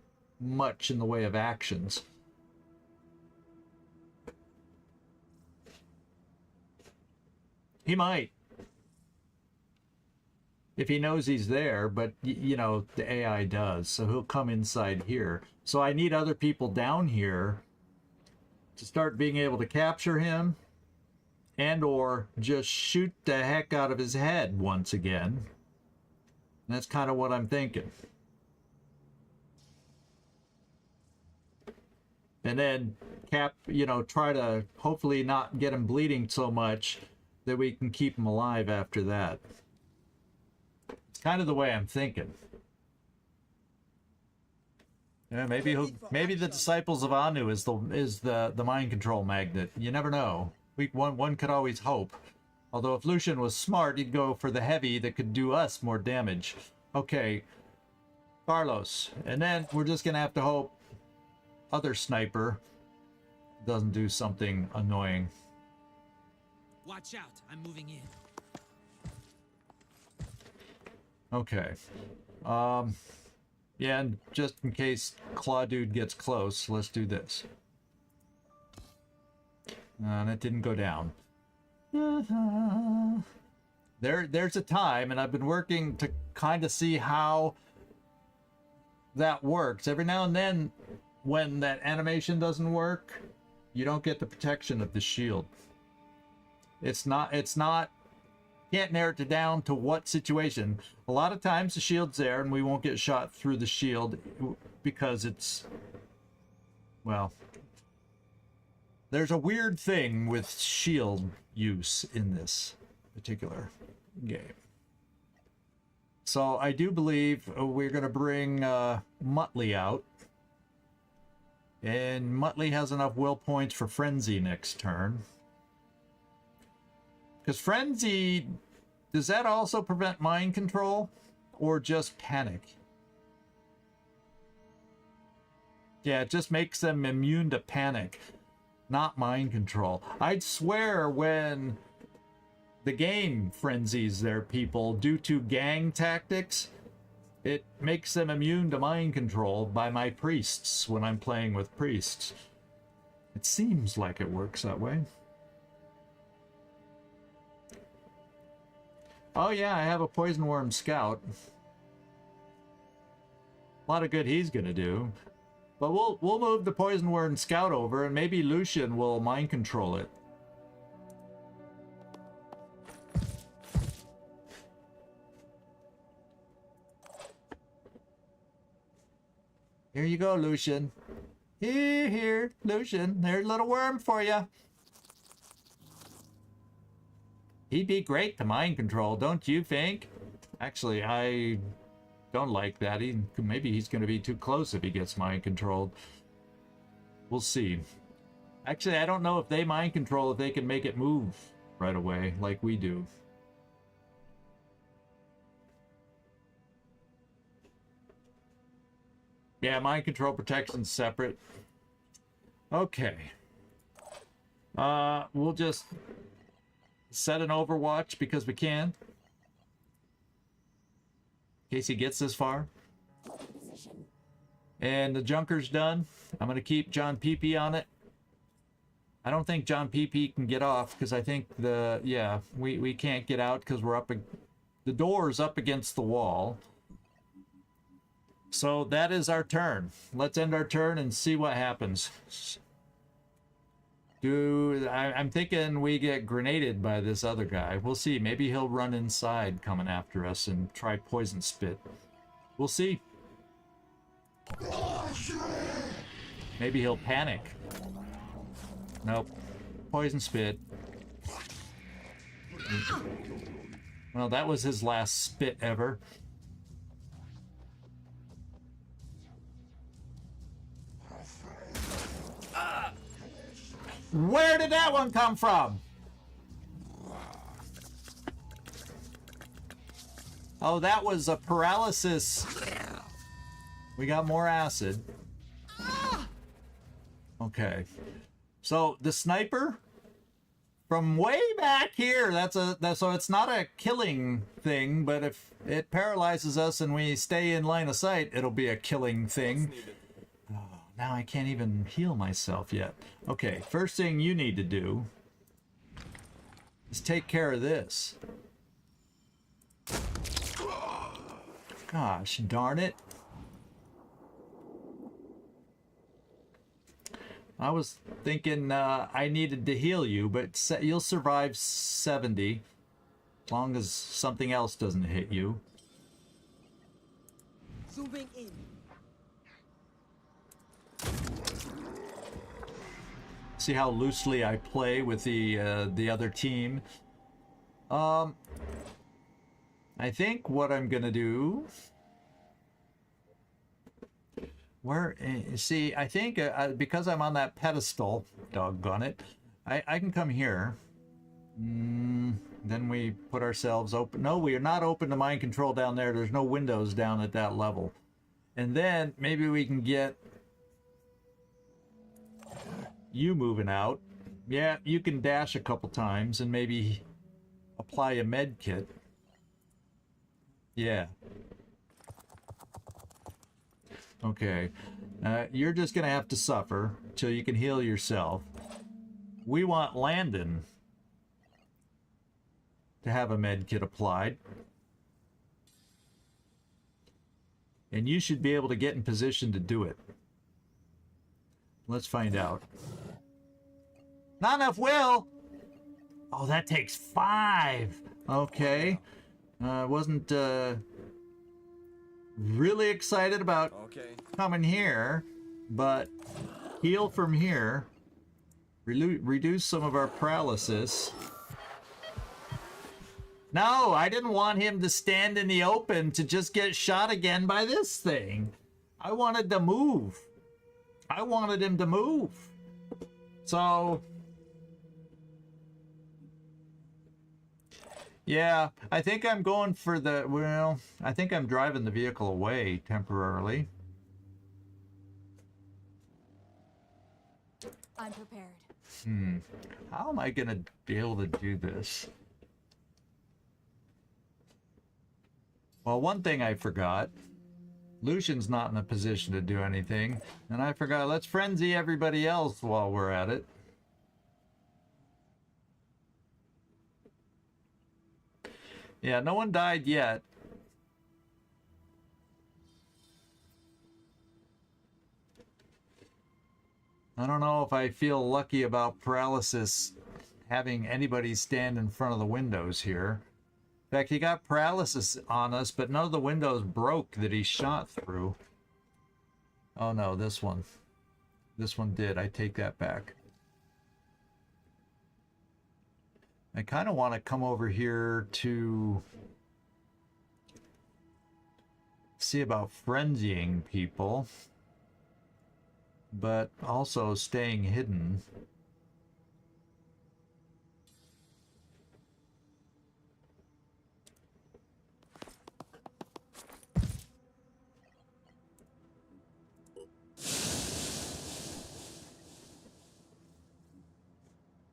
much in the way of actions. He might. If he knows he's there, but you know, the AI does, so he'll come inside here. So I need other people down here to start being able to capture him and or just shoot the heck out of his head once again. And that's kind of what I'm thinking. And then try to hopefully not get him bleeding so much that we can keep him alive after that. It's kind of the way I'm thinking. Yeah, maybe the disciples of Anu is the mind control magnet. You never know. One could always hope. Although if Lucian was smart, he'd go for the heavy that could do us more damage. Okay, Carlos. And then we're just gonna have to hope other sniper doesn't do something annoying. Watch out, I'm moving in. Okay. Yeah, and just in case Claw Dude gets close, let's do this. And it didn't go down. There's a time, and I've been working to kind of see how that works. Every now and then, when that animation doesn't work, you don't get the protection of the shield. It's not, can't narrow it down to what situation. A lot of times the shield's there and we won't get shot through the shield because it's, well, there's a weird thing with shield use in this particular game. So I do believe we're going to bring Muttley out. And Muttley has enough will points for Frenzy next turn. Because Frenzy, does that also prevent mind control? Or just panic? Yeah, it just makes them immune to panic. Not mind control. I'd swear when the game frenzies their people due to gang tactics, it makes them immune to mind control by my priests when I'm playing with priests. It seems like it works that way. Oh yeah, I have a Poison Worm Scout. A lot of good he's gonna do. But we'll move the Poison Worm Scout over and maybe Lucian will mind control it. Here you go, Lucian. Here, Lucian. There's a little worm for you. He'd be great to mind control, don't you think? Actually, I don't like that. Maybe he's going to be too close if he gets mind controlled. We'll see. Actually, I don't know if they mind control, if they can make it move right away like we do. Yeah, mind control protection's separate. Okay. We'll just set an overwatch because we can. In case he gets this far. And the Junker's done. I'm going to keep John PP on it. I don't think John PP can get off because I think we can't get out because we're up. The door's up against the wall. So that is our turn. Let's end our turn and see what happens. I'm thinking we get grenaded by this other guy. We'll see. Maybe he'll run inside coming after us and try poison spit. We'll see. Maybe he'll panic. Nope. Poison spit. Well, that was his last spit ever. Where did that one come from? Oh, that was a paralysis. We got more acid. Okay. So the sniper from way back here, so it's not a killing thing, but if it paralyzes us and we stay in line of sight, it'll be a killing thing. Now I can't even heal myself yet. Okay, first thing you need to do is take care of this. Gosh, darn it. I was thinking I needed to heal you, but you'll survive 70 as long as something else doesn't hit you. Zooming in. See how loosely I play with the other team. I think what I'm gonna do. See, I think because I'm on that pedestal, doggone it, I can come here. Then we put ourselves open. No, we are not open to mind control down there. There's no windows down at that level. And then maybe we can get you moving out. Yeah, you can dash a couple times and maybe apply a med kit. Yeah. Okay. You're just gonna have to suffer till you can heal yourself. We want Landon to have a med kit applied. And you should be able to get in position to do it. Let's find out. Not enough will! Oh, that takes 5! Okay. Wasn't really excited about coming here, but heal from here. Reduce some of our paralysis. No, I didn't want him to stand in the open to just get shot again by this thing. I wanted to move. I wanted him to move. So, yeah, I think I'm going for the, well, I think I'm driving the vehicle away temporarily. I'm prepared. How am I going to be able to do this? Well, one thing I forgot. Lucian's not in a position to do anything. And I forgot, let's frenzy everybody else while we're at it. Yeah, no one died yet. I don't know if I feel lucky about paralysis having anybody stand in front of the windows here. In fact, he got paralysis on us, but none of the windows broke that he shot through. Oh no, this one. This one did. I take that back. I kind of want to come over here to see about frenzying people, but also staying hidden.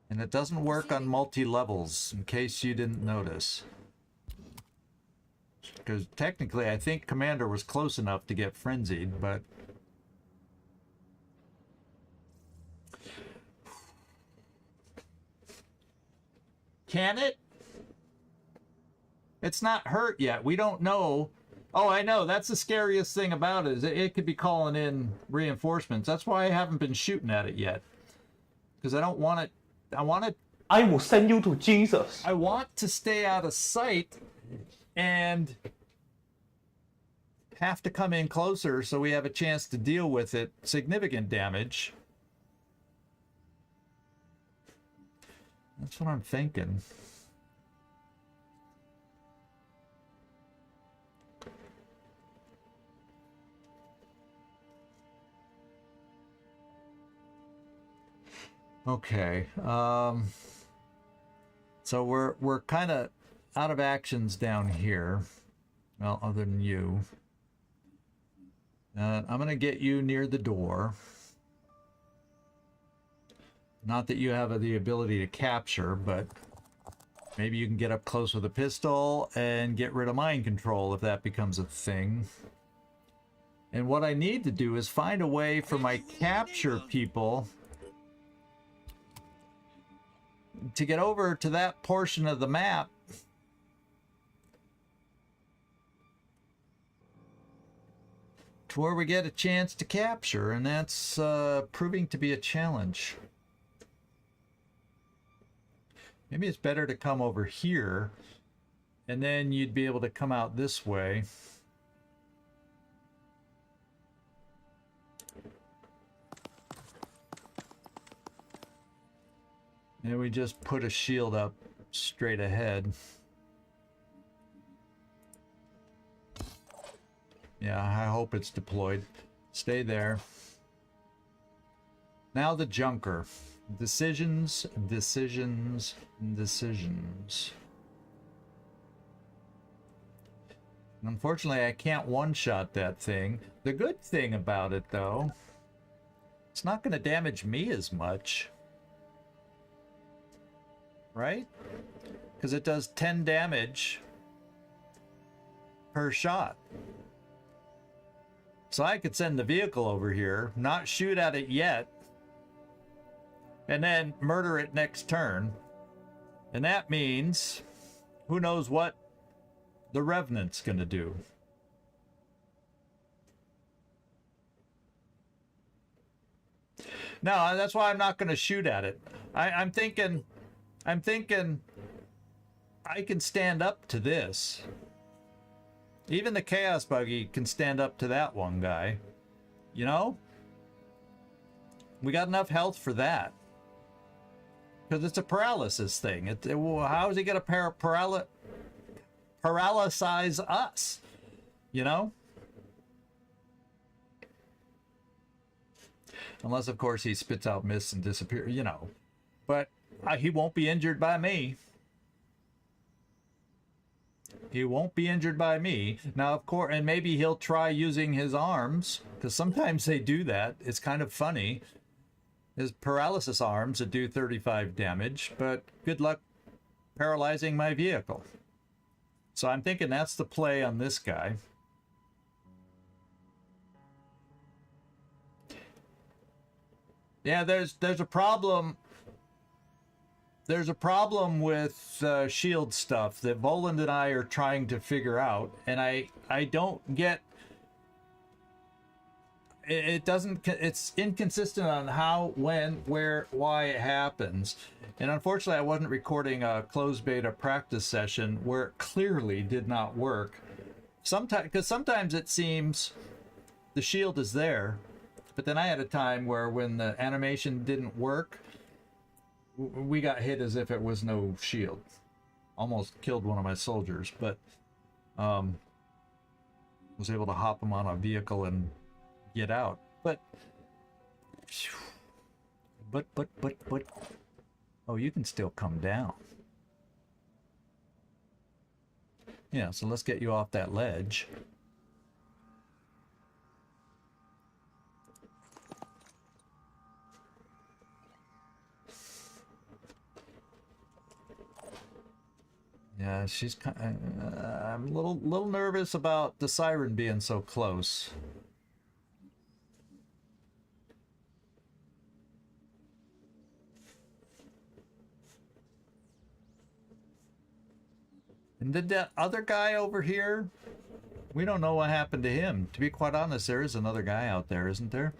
And it doesn't work on multi-levels, in case you didn't notice. Because technically, I think Commander was close enough to get frenzied, but... Can it? It's not hurt yet. We don't know. Oh, I know. That's the scariest thing about it, is it could be calling in reinforcements. That's why I haven't been shooting at it yet. Because I don't want it. I will send you to Jesus. I want to stay out of sight and have to come in closer so we have a chance to deal with it. Significant damage. That's what I'm thinking. Okay. So we're kind of out of actions down here. Well, other than you. I'm going to get you near the door. Not that you have the ability to capture, but maybe you can get up close with a pistol and get rid of mind control if that becomes a thing. And what I need to do is find a way for my capture people to get over to that portion of the map to where we get a chance to capture, and that's proving to be a challenge. Maybe it's better to come over here, and then you'd be able to come out this way. And we just put a shield up straight ahead. Yeah, I hope it's deployed. Stay there. Now the junker. Decisions, decisions, decisions. Unfortunately, I can't one-shot that thing. The good thing about it, though, it's not going to damage me as much. Right? Because it does 10 damage per shot. So I could send the vehicle over here, not shoot at it yet, and then murder it next turn. And that means who knows what the Revenant's gonna do. No, that's why I'm not gonna shoot at it. I'm thinking I can stand up to this. Even the Chaos Buggy can stand up to that one guy. You know? We got enough health for that. Because it's a paralysis thing. How is he going to paralyze us? You know? Unless, of course, he spits out mist and disappears, you know. But he won't be injured by me. He won't be injured by me. Now, of course, and maybe he'll try using his arms, because sometimes they do that. It's kind of funny. His paralysis arms that do 35 damage, but good luck paralyzing my vehicle. So I'm thinking that's the play on this guy. Yeah, there's a problem. There's a problem with shield stuff that Voland and I are trying to figure out, and I don't get. It doesn't. It's inconsistent on how, when, where, why it happens, and unfortunately, I wasn't recording a closed beta practice session where it clearly did not work. Because sometimes it seems the shield is there, but then I had a time where when the animation didn't work, we got hit as if it was no shield. Almost killed one of my soldiers, but was able to hop him on a vehicle and get out. But oh, you can still come down. Yeah, so let's get you off that ledge. Yeah, she's kind of, I'm a little nervous about the siren being so close. And did that other guy over here? We don't know what happened to him. To be quite honest, there is another guy out there, isn't there?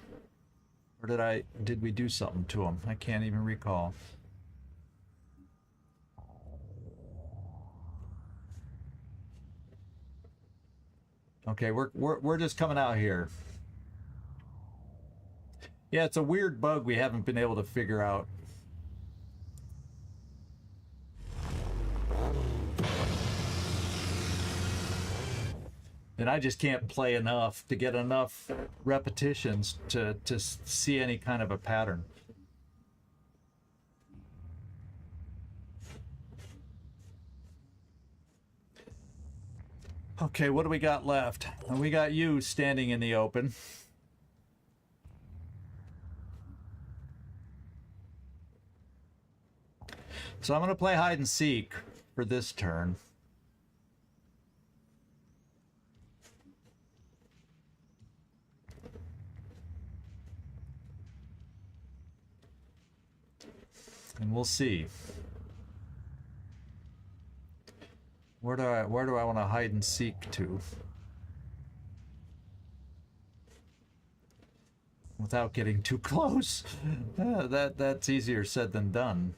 Or did we do something to him? I can't even recall. Okay, we're just coming out here. Yeah, it's a weird bug we haven't been able to figure out. And I just can't play enough to get enough repetitions to see any kind of a pattern. Okay, what do we got left? We got you standing in the open. So I'm going to play hide and seek for this turn. And we'll see. Where do I want to hide and seek to? Without getting too close. That's easier said than done.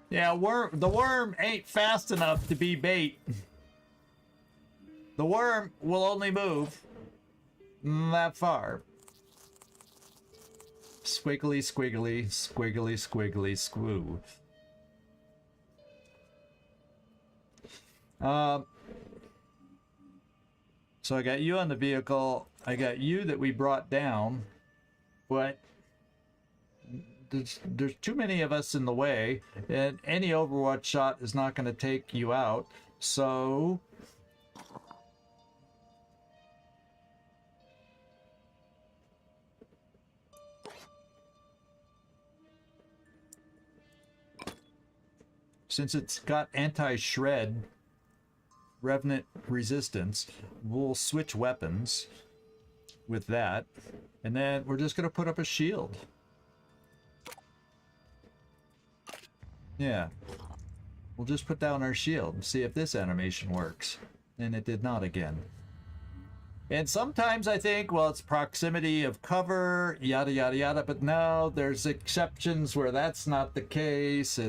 Yeah, the worm ain't fast enough to be bait. The worm will only move that far. Squiggly, squiggly, squiggly, squiggly, squoo. So I got you on the vehicle. I got you that we brought down, but there's too many of us in the way, and any Overwatch shot is not going to take you out. So since it's got anti-shred revenant resistance, we'll switch weapons with that, and then we're just going to put up a shield. Yeah, we'll just put down our shield and see if this animation works. And it did not again. And sometimes I think, well, it's proximity of cover, yada yada yada, but no, there's exceptions where that's not the case.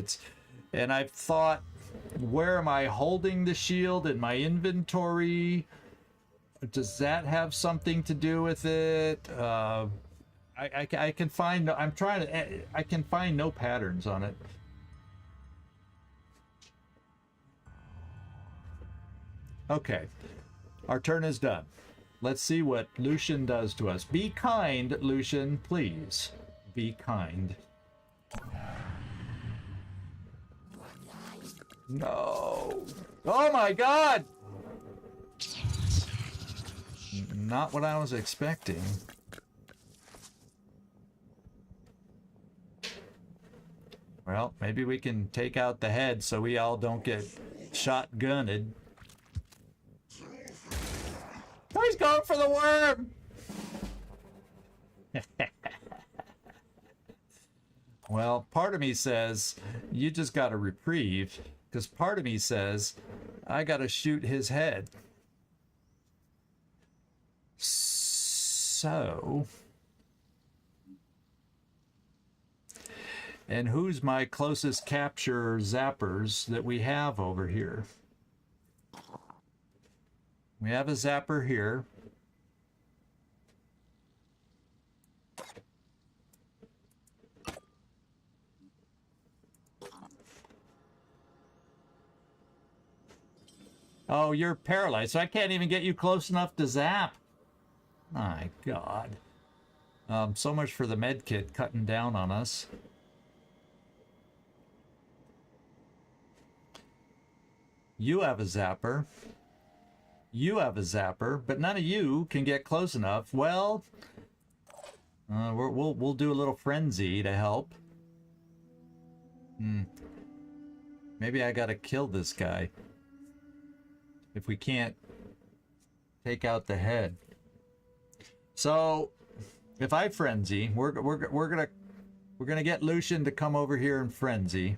And I've thought, where am I holding the shield in my inventory? Does that have something to do with it? I can find, I can find no patterns on it. Okay, our turn is done. Let's see what Lucian does to us. Be kind, Lucian, please. Be kind. No. Oh my God! Not what I was expecting. Well, maybe we can take out the head so we all don't get shotgunned. Oh, he's going for the worm! Well, part of me says, you just got a reprieve, because part of me says, I got to shoot his head. So... And who's my closest capture zappers that we have over here? We have a zapper here. Oh, you're paralyzed, so I can't even get you close enough to zap. My God. So much for the med kit cutting down on us. You have a zapper. You have a zapper, but none of you can get close enough. Well, we'll do a little frenzy to help. Maybe I gotta kill this guy if we can't take out the head. So, if I frenzy, we're gonna get Lucian to come over here and frenzy.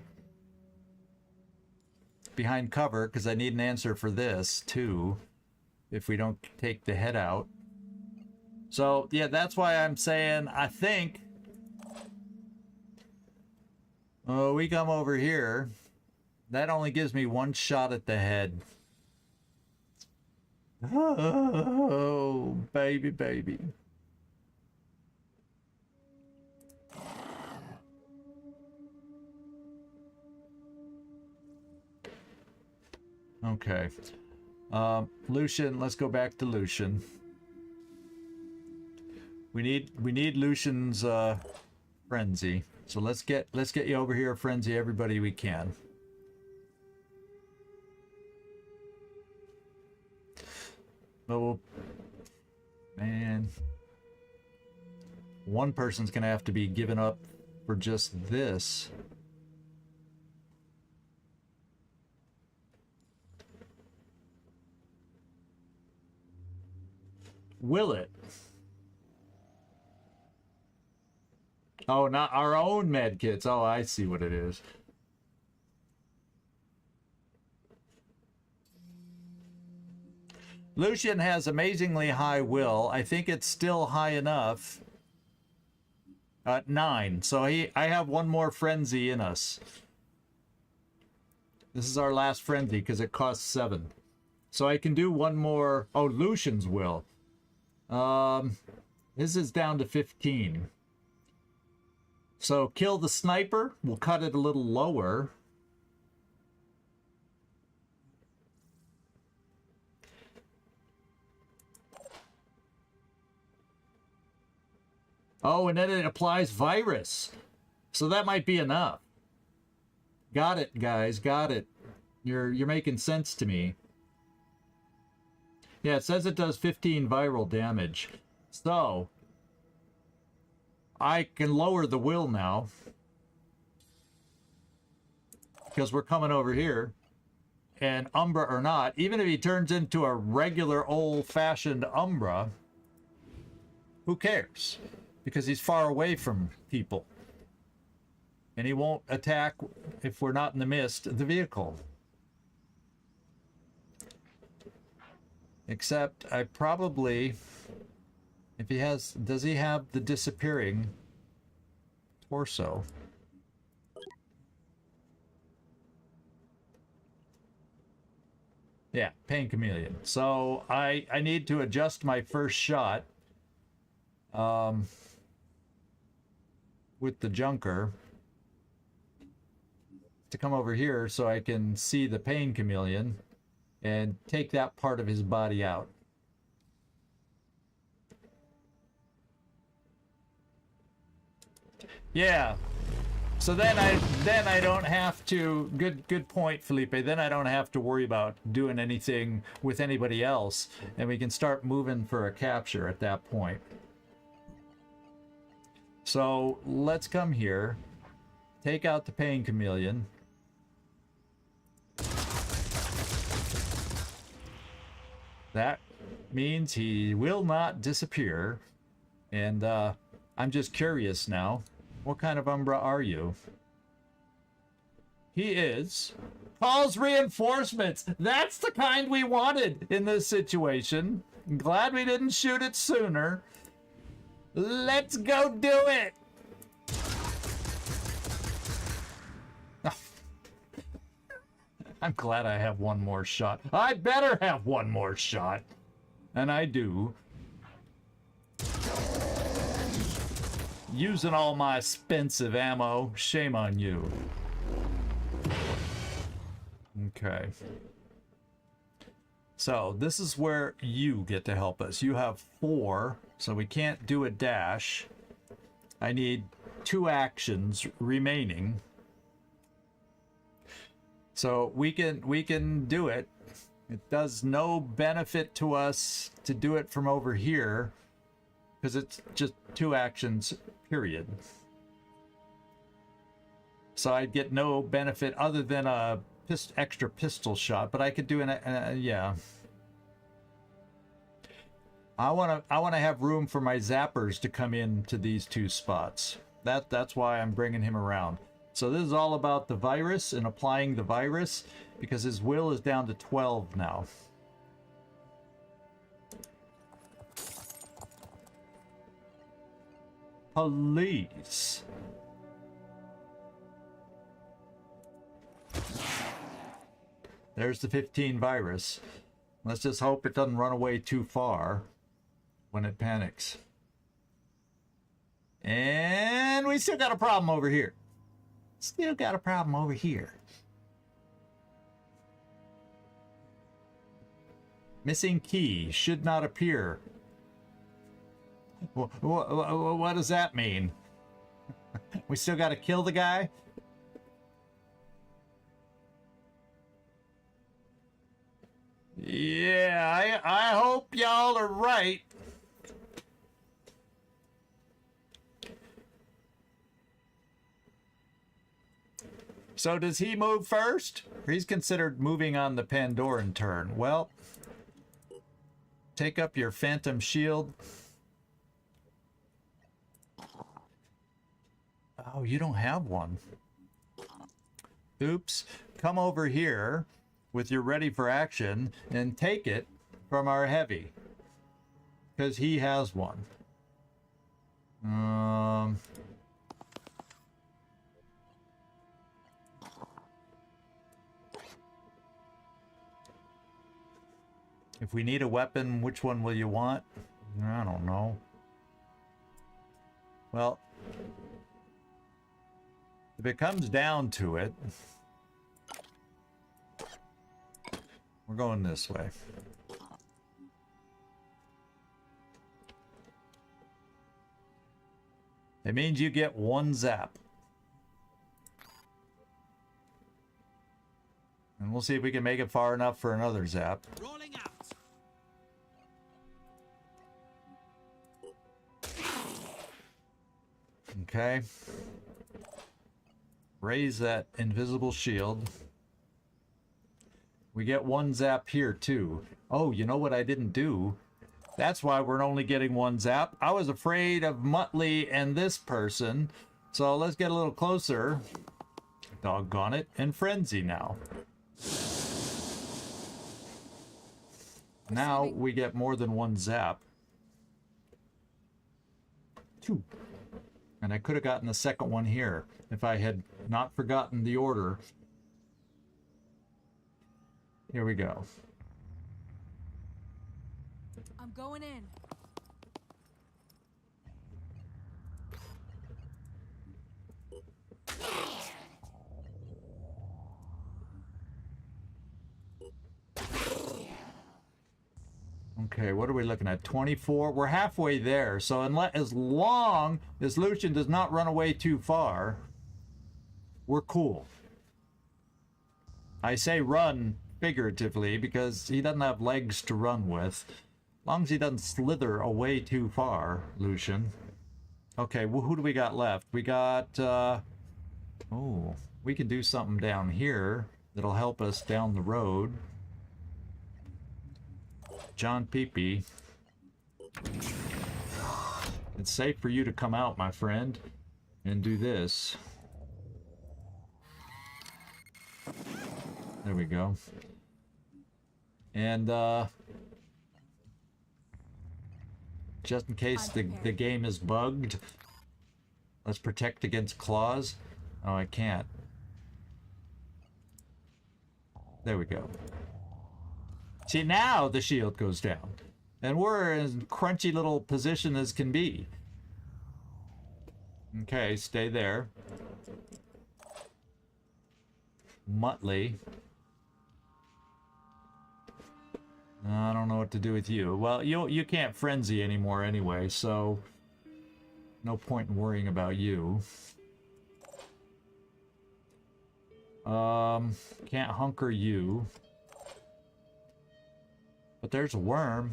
behind cover because I need an answer for this too. If we don't take the head out. So yeah, that's why I'm saying I think. Oh, we come over here. That only gives me one shot at the head. Oh, baby, baby. Okay. Lucian, let's go back to Lucian. We need Lucian's frenzy. So let's get you over here, frenzy everybody we can. Oh, man. One person's gonna have to be given up for just this. Will it? Oh, not our own med kits. Oh, I see what it is. Lucian has amazingly high will. I think it's still high enough. 9. So I have one more frenzy in us. This is our last frenzy because it costs 7. So I can do one more. Oh, Lucian's will. This is down to 15. So kill the sniper. We'll cut it a little lower. Oh, and then it applies virus. So that might be enough. Got it, guys. Got it. You're making sense to me. Yeah, it says it does 15 viral damage. So I can lower the will now. Because we're coming over here. And Umbra or not, even if he turns into a regular old-fashioned Umbra, who cares? Because he's far away from people. And he won't attack, if we're not in the mist, the vehicle. Except I probably, if he has, does he have the disappearing torso? Yeah, Pain Chameleon. So I need to adjust my first shot. With the Junker to come over here so I can see the Pain Chameleon and take that part of his body out. Yeah. So then I don't have to, good point, Felipe. Then I don't have to worry about doing anything with anybody else, and we can start moving for a capture at that point. So let's come here, take out the Pain Chameleon. That means he will not disappear. And I'm just curious now, what kind of Umbra are you? He is. Calls reinforcements. That's the kind we wanted in this situation. I'm glad we didn't shoot it sooner. Let's go do it! I'm glad I have one more shot. I better have one more shot. And I do. Using all my expensive ammo. Shame on you. Okay. So this is where you get to help us. You have 4, so we can't do a dash. I need 2 actions remaining. So we can do it. It does no benefit to us to do it from over here because it's just 2 actions, period. So I'd get no benefit other than a extra pistol shot, but I could do yeah. I want to have room for my zappers to come into these 2 spots. That's why I'm bringing him around. So this is all about the virus and applying the virus, because his will is down to 12 now. Police. There's the 15 virus. Let's just hope it doesn't run away too far when it panics. And we still got a problem over here. Still got a problem over here. Missing key should not appear. What does that mean? We still got to kill the guy? Yeah, I hope y'all are right. So does he move first? He's considered moving on the Pandoran turn. Well, take up your phantom shield. Oh, you don't have one. Oops. Come over here with your ready for action and take it from our heavy. Because he has one. If we need a weapon, which one will you want? I don't know. Well, if it comes down to it, we're going this way. It means you get one zap. And we'll see if we can make it far enough for another zap. Rolling out. Okay. Raise that invisible shield. We get one zap here too. Oh, you know what I didn't do? That's why we're only getting one zap. I was afraid of Muttley and this person. So let's get a little closer. Doggone it. And Frenzy now. Now we get more than one zap. 2. And I could have gotten the second one here if I had not forgotten the order. Here we go. I'm going in. Okay, what are we looking at? 24? We're halfway there. So as long as Lucian does not run away too far, we're cool. I say run figuratively because he doesn't have legs to run with. As long as he doesn't slither away too far, Lucian. Okay, well, who do we got left? We got, oh, we can do something down here that'll help us down the road. John Peepee. It's safe for you to come out, my friend, and do this. There we go. And just in case the game is bugged, let's protect against claws. Oh, I can't. There we go. See, now the shield goes down. And we're in as crunchy little position as can be. Okay, stay there. Muttley. I don't know what to do with you. Well, you can't frenzy anymore anyway, so no point in worrying about you. Can't hunker you. But there's a worm.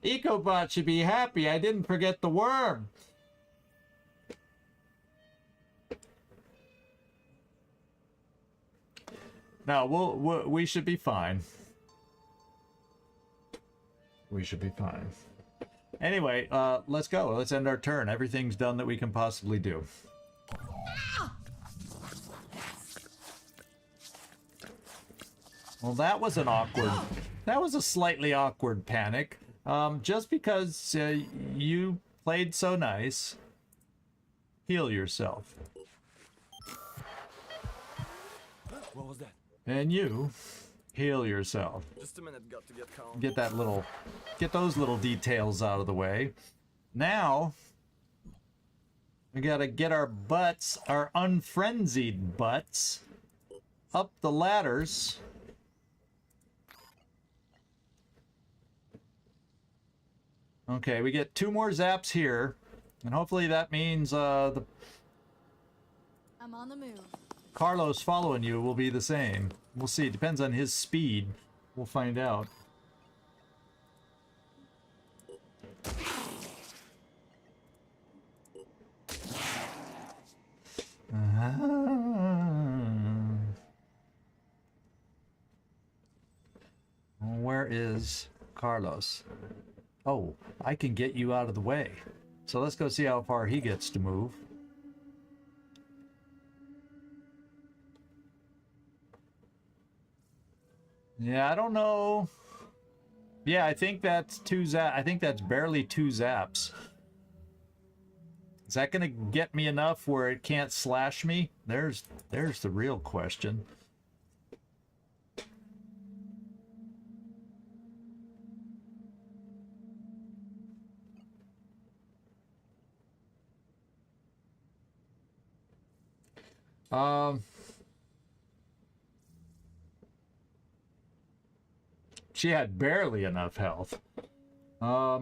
Ecobot should be happy I didn't forget the worm. No, we should be fine. We should be fine. Anyway, let's go. Let's end our turn. Everything's done that we can possibly do. Well, that was an awkward... That was a slightly awkward panic. Just because you played so nice, heal yourself. What was that? And you heal yourself. Just a minute, got to get calm. Get those little details out of the way. Now, we gotta get our butts, our unfrenzied butts, up the ladders. Okay, we get 2 more zaps here, and hopefully that means I'm on the move. Carlos following you will be the same. We'll see. Depends on his speed. We'll find out. Where is Carlos? Oh, I can get you out of the way. So let's go see how far he gets to move. Yeah, I don't know. Yeah, I think that's 2 zaps. I think that's barely 2 zaps. Is that gonna get me enough where it can't slash me? There's the real question. She had barely enough health. Yeah,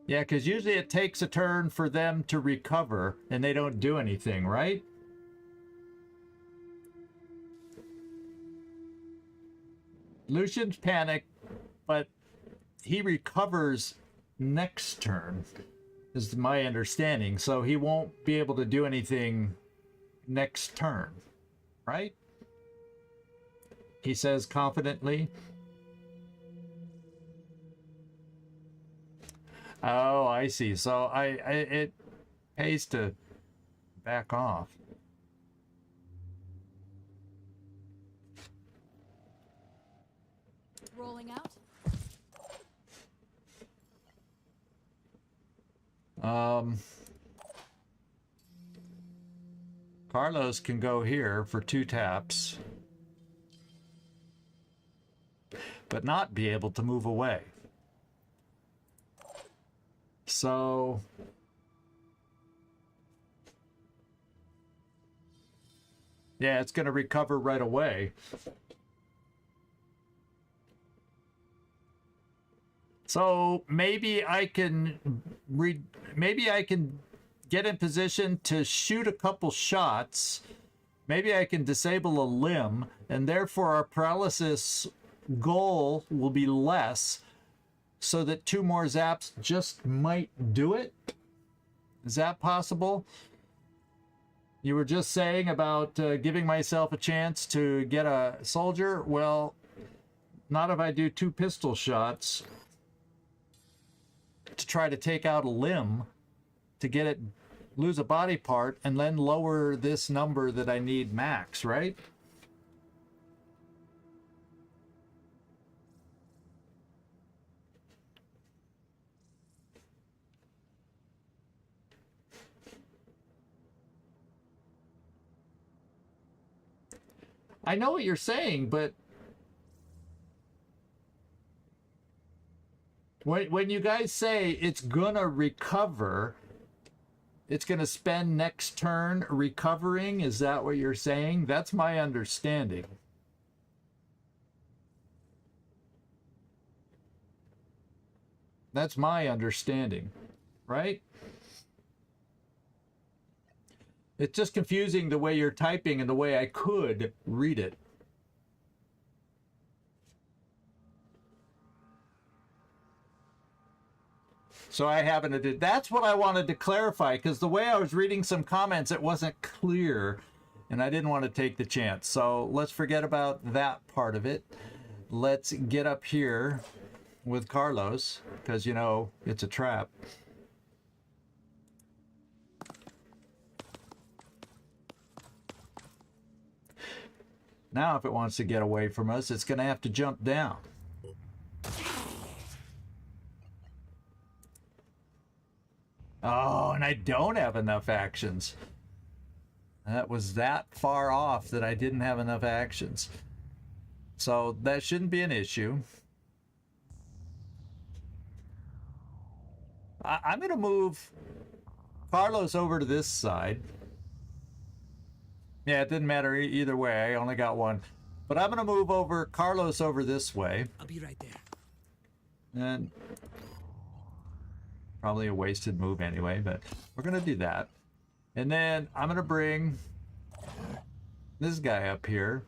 because usually it takes a turn for them to recover, and they don't do anything, right? Lucian's panicked, but he recovers next turn, is my understanding, so he won't be able to do anything next turn, right? He says confidently. Oh, I see. So it pays to back off. Rolling out. Carlos can go here for 2 taps, but not be able to move away. So yeah, it's going to recover right away. So maybe I can get in position to shoot a couple shots. Maybe I can disable a limb, and therefore our paralysis goal will be less, so that 2 more zaps just might do it. Is that possible? You were just saying about giving myself a chance to get a soldier. Well, not if I do 2 pistol shots to try to take out a limb, to get it, lose a body part, and then lower this number that I need max, right? I know what you're saying, but when you guys say it's gonna recover, it's gonna spend next turn recovering, is that what you're saying? That's my understanding. That's my understanding, right? It's just confusing the way you're typing and the way I could read it. So I haven't. That's what I wanted to clarify, because the way I was reading some comments, it wasn't clear, and I didn't want to take the chance. So let's forget about that part of it. Let's get up here. with Carlos, because, you know, it's a trap. Now, if it wants to get away from us, it's going to have to jump down. Oh, and I don't have enough actions. That was that far off that I didn't have enough actions. So that shouldn't be an issue. I'm going to move Carlos over to this side. Yeah, it didn't matter either way. I only got one. But I'm going to move over Carlos over this way. I'll be right there. And probably a wasted move anyway, but we're going to do that. And then I'm going to bring this guy up here.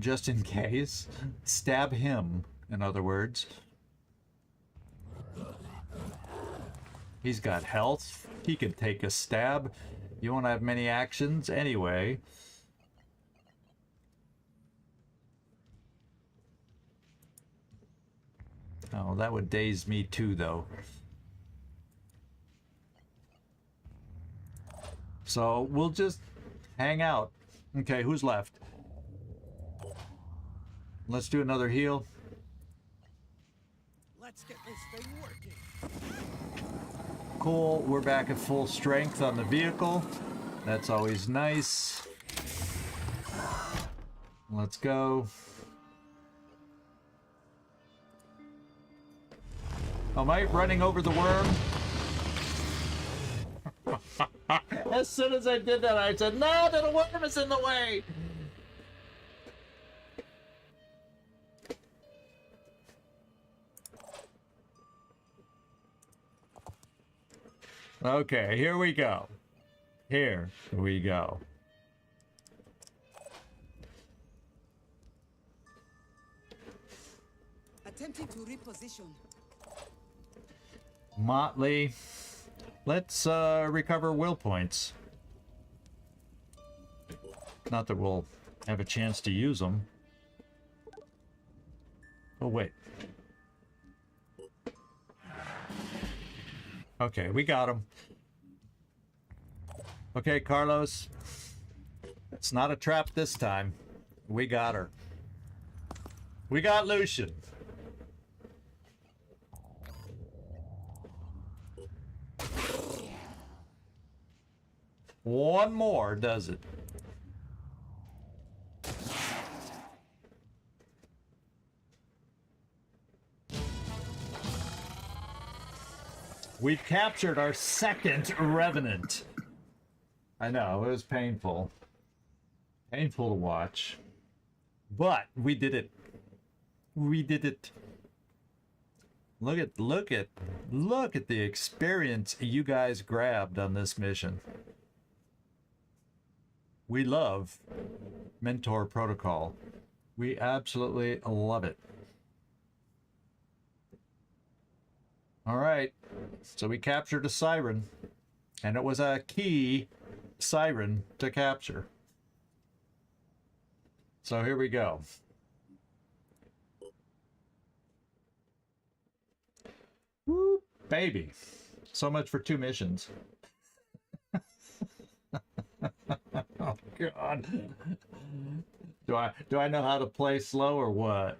Just in case. Stab him, in other words. He's got health. He can take a stab. You won't have many actions anyway. Oh, that would daze me too, though. So we'll just hang out. Okay, who's left? Let's do another heal. Let's get this thing working. Cool, we're back at full strength on the vehicle. That's always nice. Let's go. Am I running over the worm? As soon as I did that, I said, no, the worm is in the way. Okay, here we go. Here we go. Attempting to reposition. Motley, let's recover will points. Not that we'll have a chance to use them. Oh, wait. Okay, we got him. Okay, Carlos. It's not a trap this time. We got her. We got Lucian. One more does it. We've captured our second revenant. I know, it was painful. Painful to watch. But we did it. We did it. Look at the experience you guys grabbed on this mission. We love Mentor Protocol. We absolutely love it. All right, so we captured a siren, and it was a key siren to capture. So here we go. Woo, baby. So much for 2 missions. Oh God. Do I know how to play slow or what?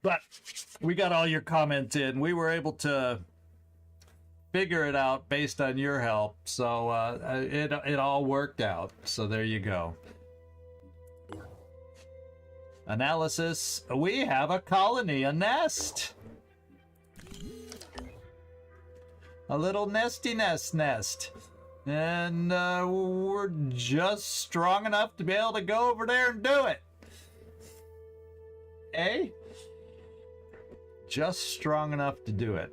But we got all your comments in. We were able to figure it out based on your help. So it all worked out. So there you go. Analysis. We have a colony, a nest. A little nesty nest. And we're just strong enough to be able to go over there and do it. Eh? Just strong enough to do it.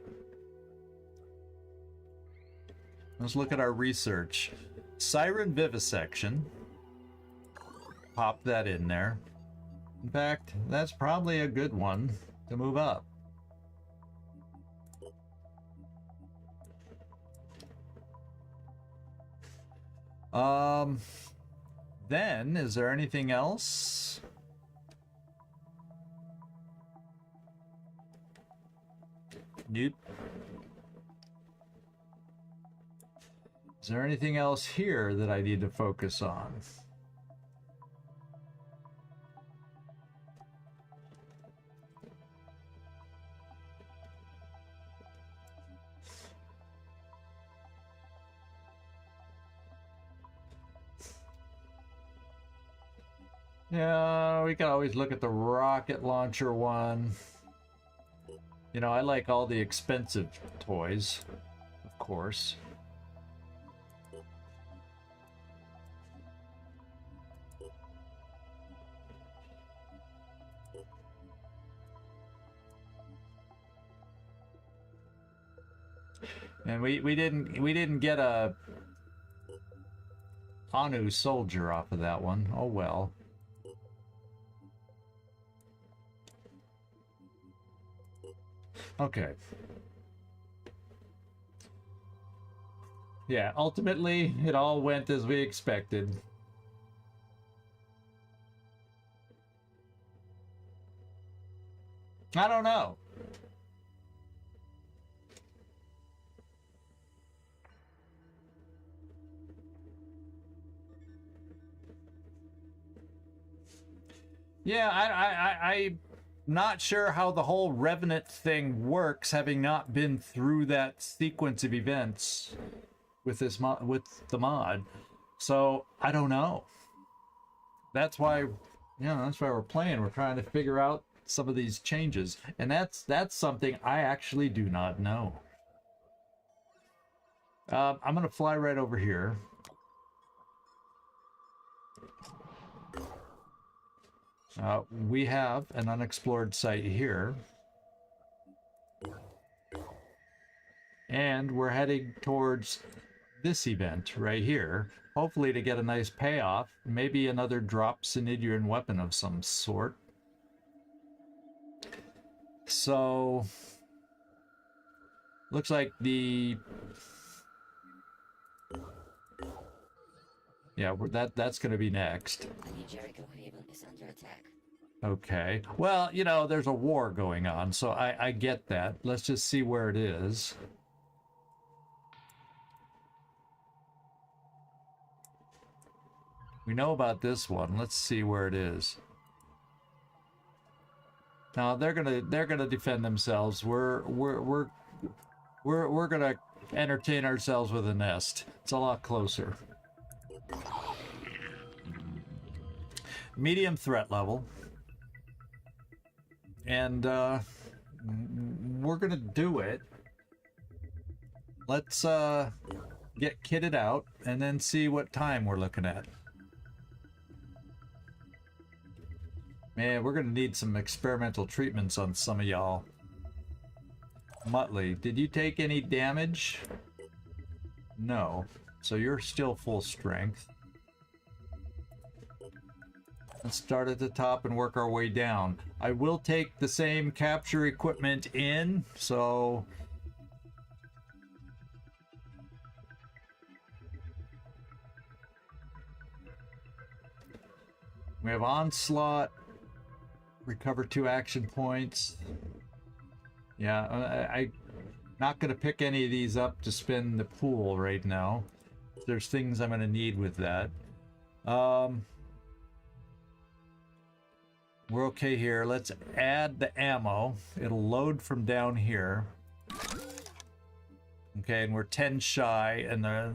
Let's look at our research. Siren vivisection. Pop that in there. In fact, that's probably a good one to move up. Then, is there anything else? Nope. Is there anything else here that I need to focus on? Yeah, we can always look at the rocket launcher one. You know, I like all the expensive toys, of course. And we didn't get a Anu soldier off of that one. Oh well. Okay. Yeah, ultimately, it all went as we expected. I don't know. Yeah, I'm not sure how the whole Revenant thing works, having not been through that sequence of events with this with the mod. So I don't know. That's why, that's why we're playing. We're trying to figure out some of these changes, and that's something I actually do not know. I'm gonna fly right over here. We have an unexplored site here. And we're heading towards this event right here. Hopefully to get a nice payoff. Maybe another drop Cnidian weapon of some sort. So... looks like the... yeah, that's going to be next. Okay. Well, there's a war going on, so I get that. Let's just see where it is. We know about this one. Let's see where it is. Now they're gonna defend themselves. We're gonna entertain ourselves with a nest. It's a lot closer. Medium threat level. And we're gonna do it. Let's get kitted out and then see what time we're looking at. Man, we're gonna need some experimental treatments on some of y'all. Muttley, did you take any damage? No. So you're still full strength. Let's start at the top and work our way down. I will take the same capture equipment in, so... we have Onslaught. Recover 2 action points. Yeah, I'm not going to pick any of these up to spin the pool right now. There's things I'm going to need with that. We're okay here. Let's add the ammo. It'll load from down here. Okay, and we're 10 shy, and the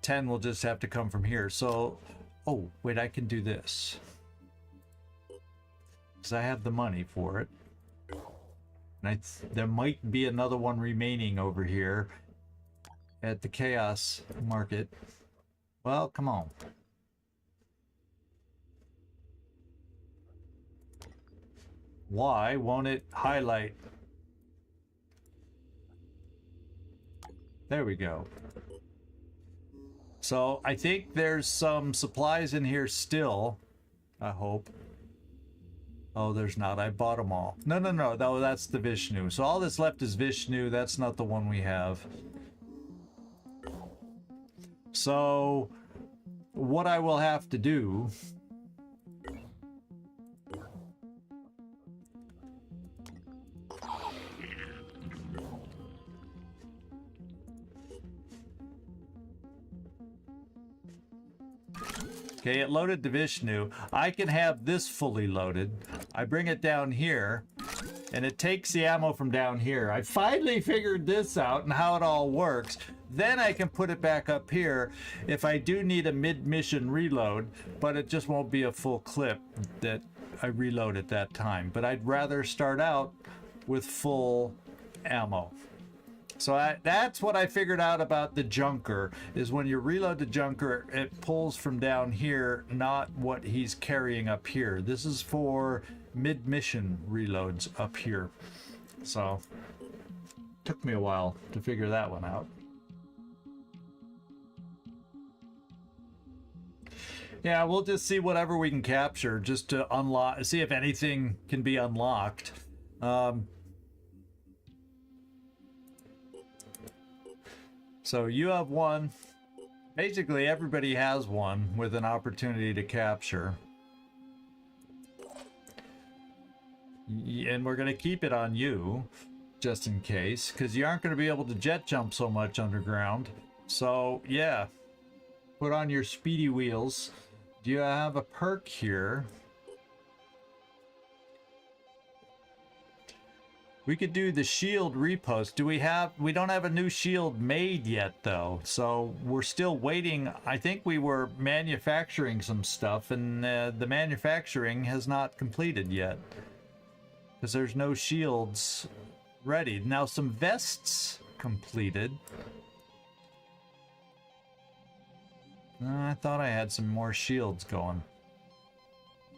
10 will just have to come from here. So, oh, wait, I can do this. Because I have the money for it. And there might be another one remaining over here at the Chaos Market. Well, come on. Why won't it highlight? There we go. So I think there's some supplies in here still. I hope. Oh, there's not. I bought them all. No, that's the Vishnu. So all that's left is Vishnu. That's not the one we have. So what I will have to do okay, it loaded to Vishnu. I can have this fully loaded. I bring it down here, and it takes the ammo from down here. I finally figured this out and how it all works. Then I can put it back up here if I do need a mid-mission reload, but it just won't be a full clip that I reload at that time. But I'd rather start out with full ammo. So that's what I figured out about the junker, is when you reload the junker, it pulls from down here, not what he's carrying up here. This is for mid-mission reloads up here. So, took me a while to figure that one out. Yeah, we'll just see whatever we can capture just to unlock, see if anything can be unlocked. So you have one. Basically, everybody has one with an opportunity to capture. And we're going to keep it on you, just in case, because you aren't going to be able to jet jump so much underground. So, yeah. Put on your speedy wheels. Do you have a perk here? We could do the shield repost. We don't have a new shield made yet though. So we're still waiting. I think we were manufacturing some stuff and the manufacturing has not completed yet. Because there's no shields ready. Now some vests completed. I thought I had some more shields going.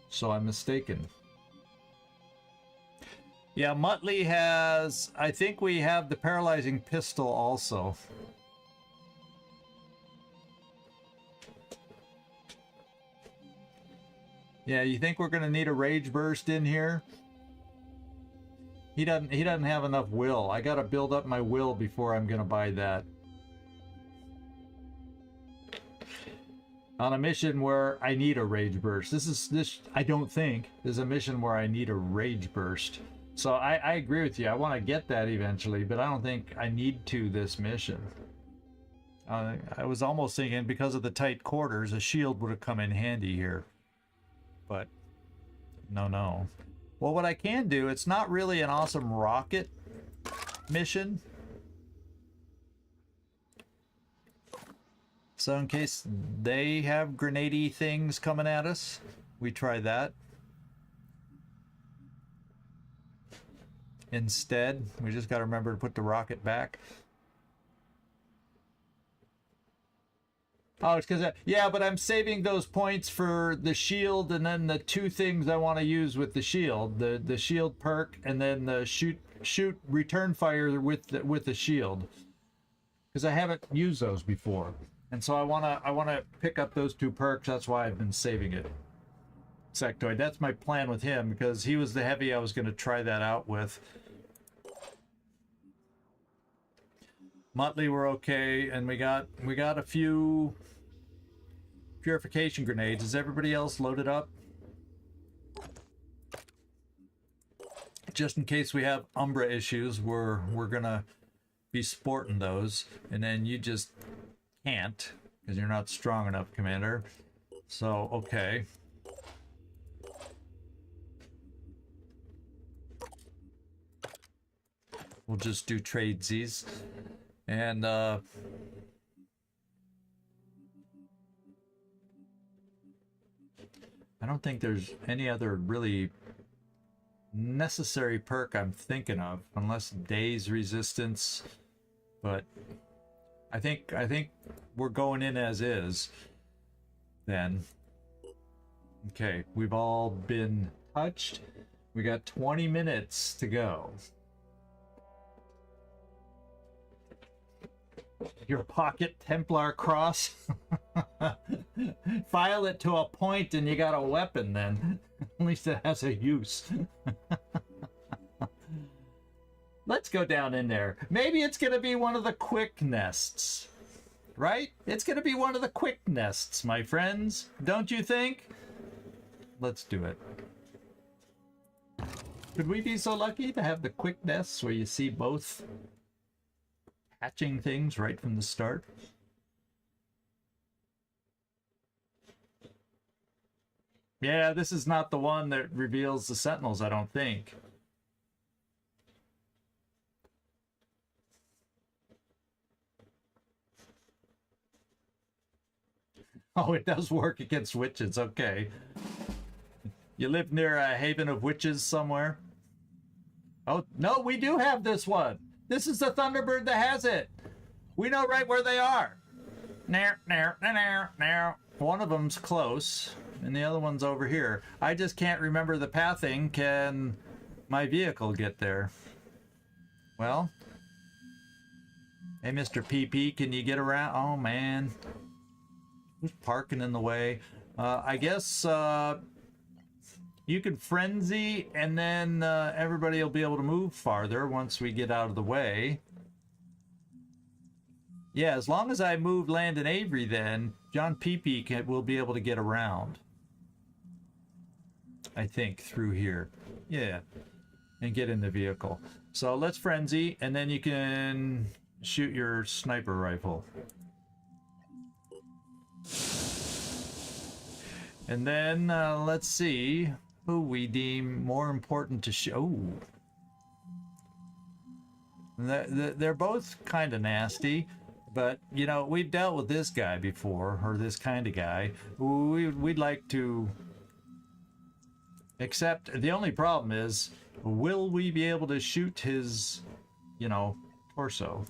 So I'm mistaken. Yeah, Muttley has... I think we have the paralyzing pistol also. Yeah, you think we're going to need a rage burst in here? He doesn't have enough will. I got to build up my will before I'm going to buy that. On a mission where I need a rage burst. This I don't think is a mission where I need a rage burst. So I agree with you. I want to get that eventually, but I don't think I need to this mission. I was almost thinking because of the tight quarters, a shield would have come in handy here. But no. Well, what I can do, it's not really an awesome rocket mission. So in case they have grenade-y things coming at us, we try that. Instead, we just got to remember to put the rocket back. Oh, it's because... yeah, but I'm saving those points for the shield and then the two things I want to use with the shield. The shield perk and then the shoot return fire with the shield. Because I haven't used those before. And so I wanna pick up those two perks. That's why I've been saving it. Sectoid. That's my plan with him because he was the heavy I was going to try that out with. Muttley were okay, and we got a few purification grenades. Is everybody else loaded up? Just in case we have Umbra issues, we're gonna be sporting those, and then you just can't because you're not strong enough, Commander. So okay. We'll just do tradesies. And I don't think there's any other really necessary perk I'm thinking of, unless daze resistance. But I think we're going in as is. Then. Okay, we've all been touched. We got 20 minutes to go. Your pocket Templar cross. File it to a point and you got a weapon then. At least it has a use. Let's go down in there. Maybe it's gonna be one of the quick nests. right? It's gonna be one of the quick nests, my friends. Don't you think? Let's do it. Could we be so lucky to have the quick nests where you see both hatching things right from the start? Yeah, this is not the one that reveals the sentinels, I don't think. Oh, it does work against witches, okay. You live near a haven of witches somewhere? Oh, no, we do have this one. This is the Thunderbird that has it. We know right where they are. One of them's close, and the other one's over here. I just can't remember the pathing. Can my vehicle get there? Well, hey, Mr. PP, can you get around? Oh, man. Who's parking in the way? I guess you can frenzy, and then everybody will be able to move farther once we get out of the way. Yeah, as long as I move Landon Avery, then John PP will be able to get around. I think through here. Yeah, and get in the vehicle. So let's frenzy, and then you can shoot your sniper rifle. And then let's see who we deem more important to show. They're both kind of nasty, but you know, we've dealt with this guy before, or this kind of guy. We'd like to accept. The only problem is, will we be able to shoot his, you know, torso?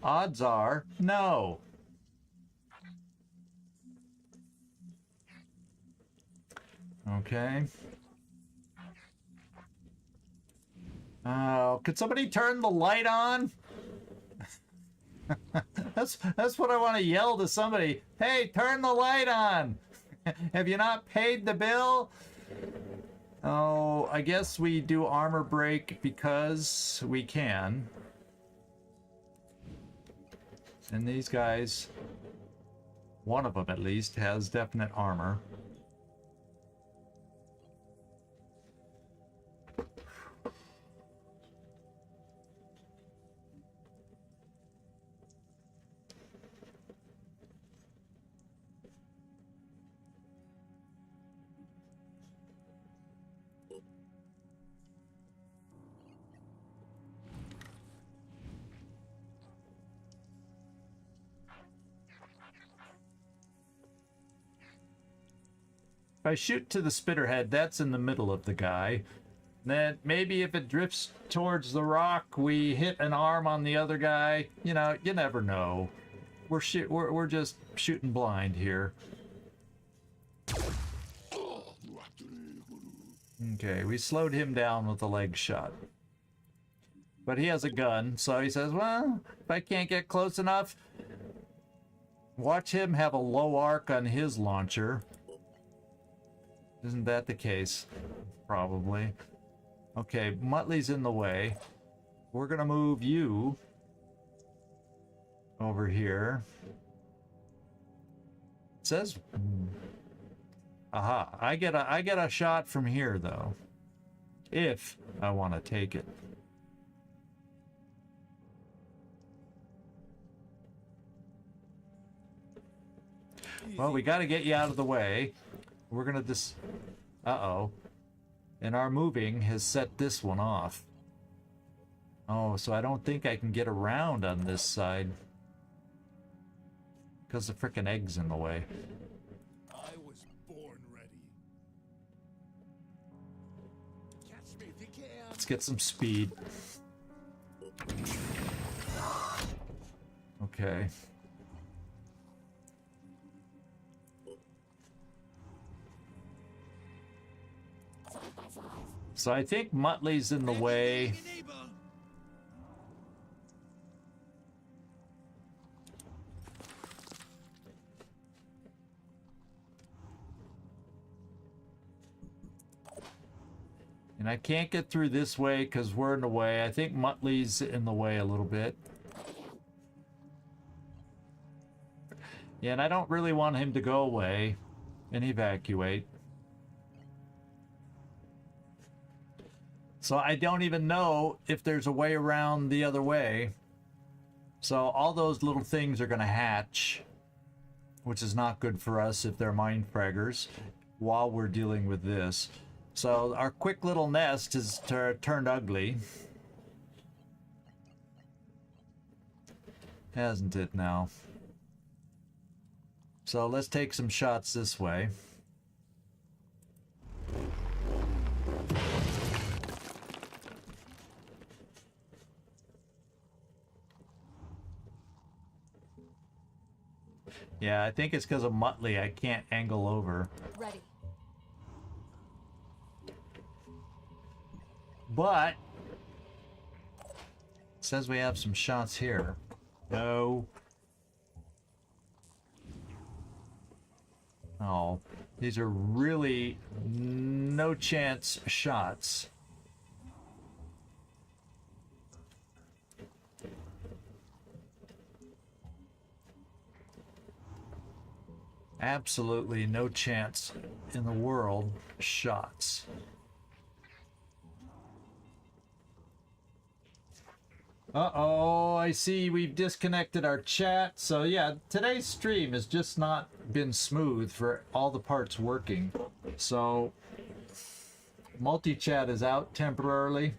Odds are no. Okay. Oh, could somebody turn the light on? That's what I want to yell to somebody. Hey, turn the light on. Have you not paid the bill? Oh, I guess we do armor break because we can. And these guys, one of them at least, has definite armor. If I shoot to the spitterhead, that's in the middle of the guy. Then maybe if it drifts towards the rock, we hit an arm on the other guy. You know, you never know. We're just shooting blind here. Okay, we slowed him down with a leg shot. But he has a gun, so he says, well, if I can't get close enough, watch him have a low arc on his launcher. Isn't that the case? Probably. Okay, Muttley's in the way. We're gonna move you over here. It says, aha, I get a shot from here though, if I want to take it. Well, we got to get you out of the way. We're gonna uh-oh. And our moving has set this one off. Oh, so I don't think I can get around on this side. Because the frickin' egg's in the way. I was born ready. Catch me if you can. Let's get some speed. Okay. So I think Muttley's in the way. And I can't get through this way because we're in the way. I think Muttley's in the way a little bit. Yeah, and I don't really want him to go away and evacuate. So I don't even know if there's a way around the other way. So all those little things are going to hatch, which is not good for us if they're mind fraggers while we're dealing with this. So our quick little nest has turned ugly. Hasn't it now? So let's take some shots this way. Yeah, I think it's because of Muttley I can't angle over. Ready. But it says we have some shots here. No. Oh, these are really no chance shots. Absolutely no chance in the world shots. Uh-oh, I see we've disconnected our chat. So yeah, today's stream has just not been smooth for all the parts working. So multi-chat is out temporarily.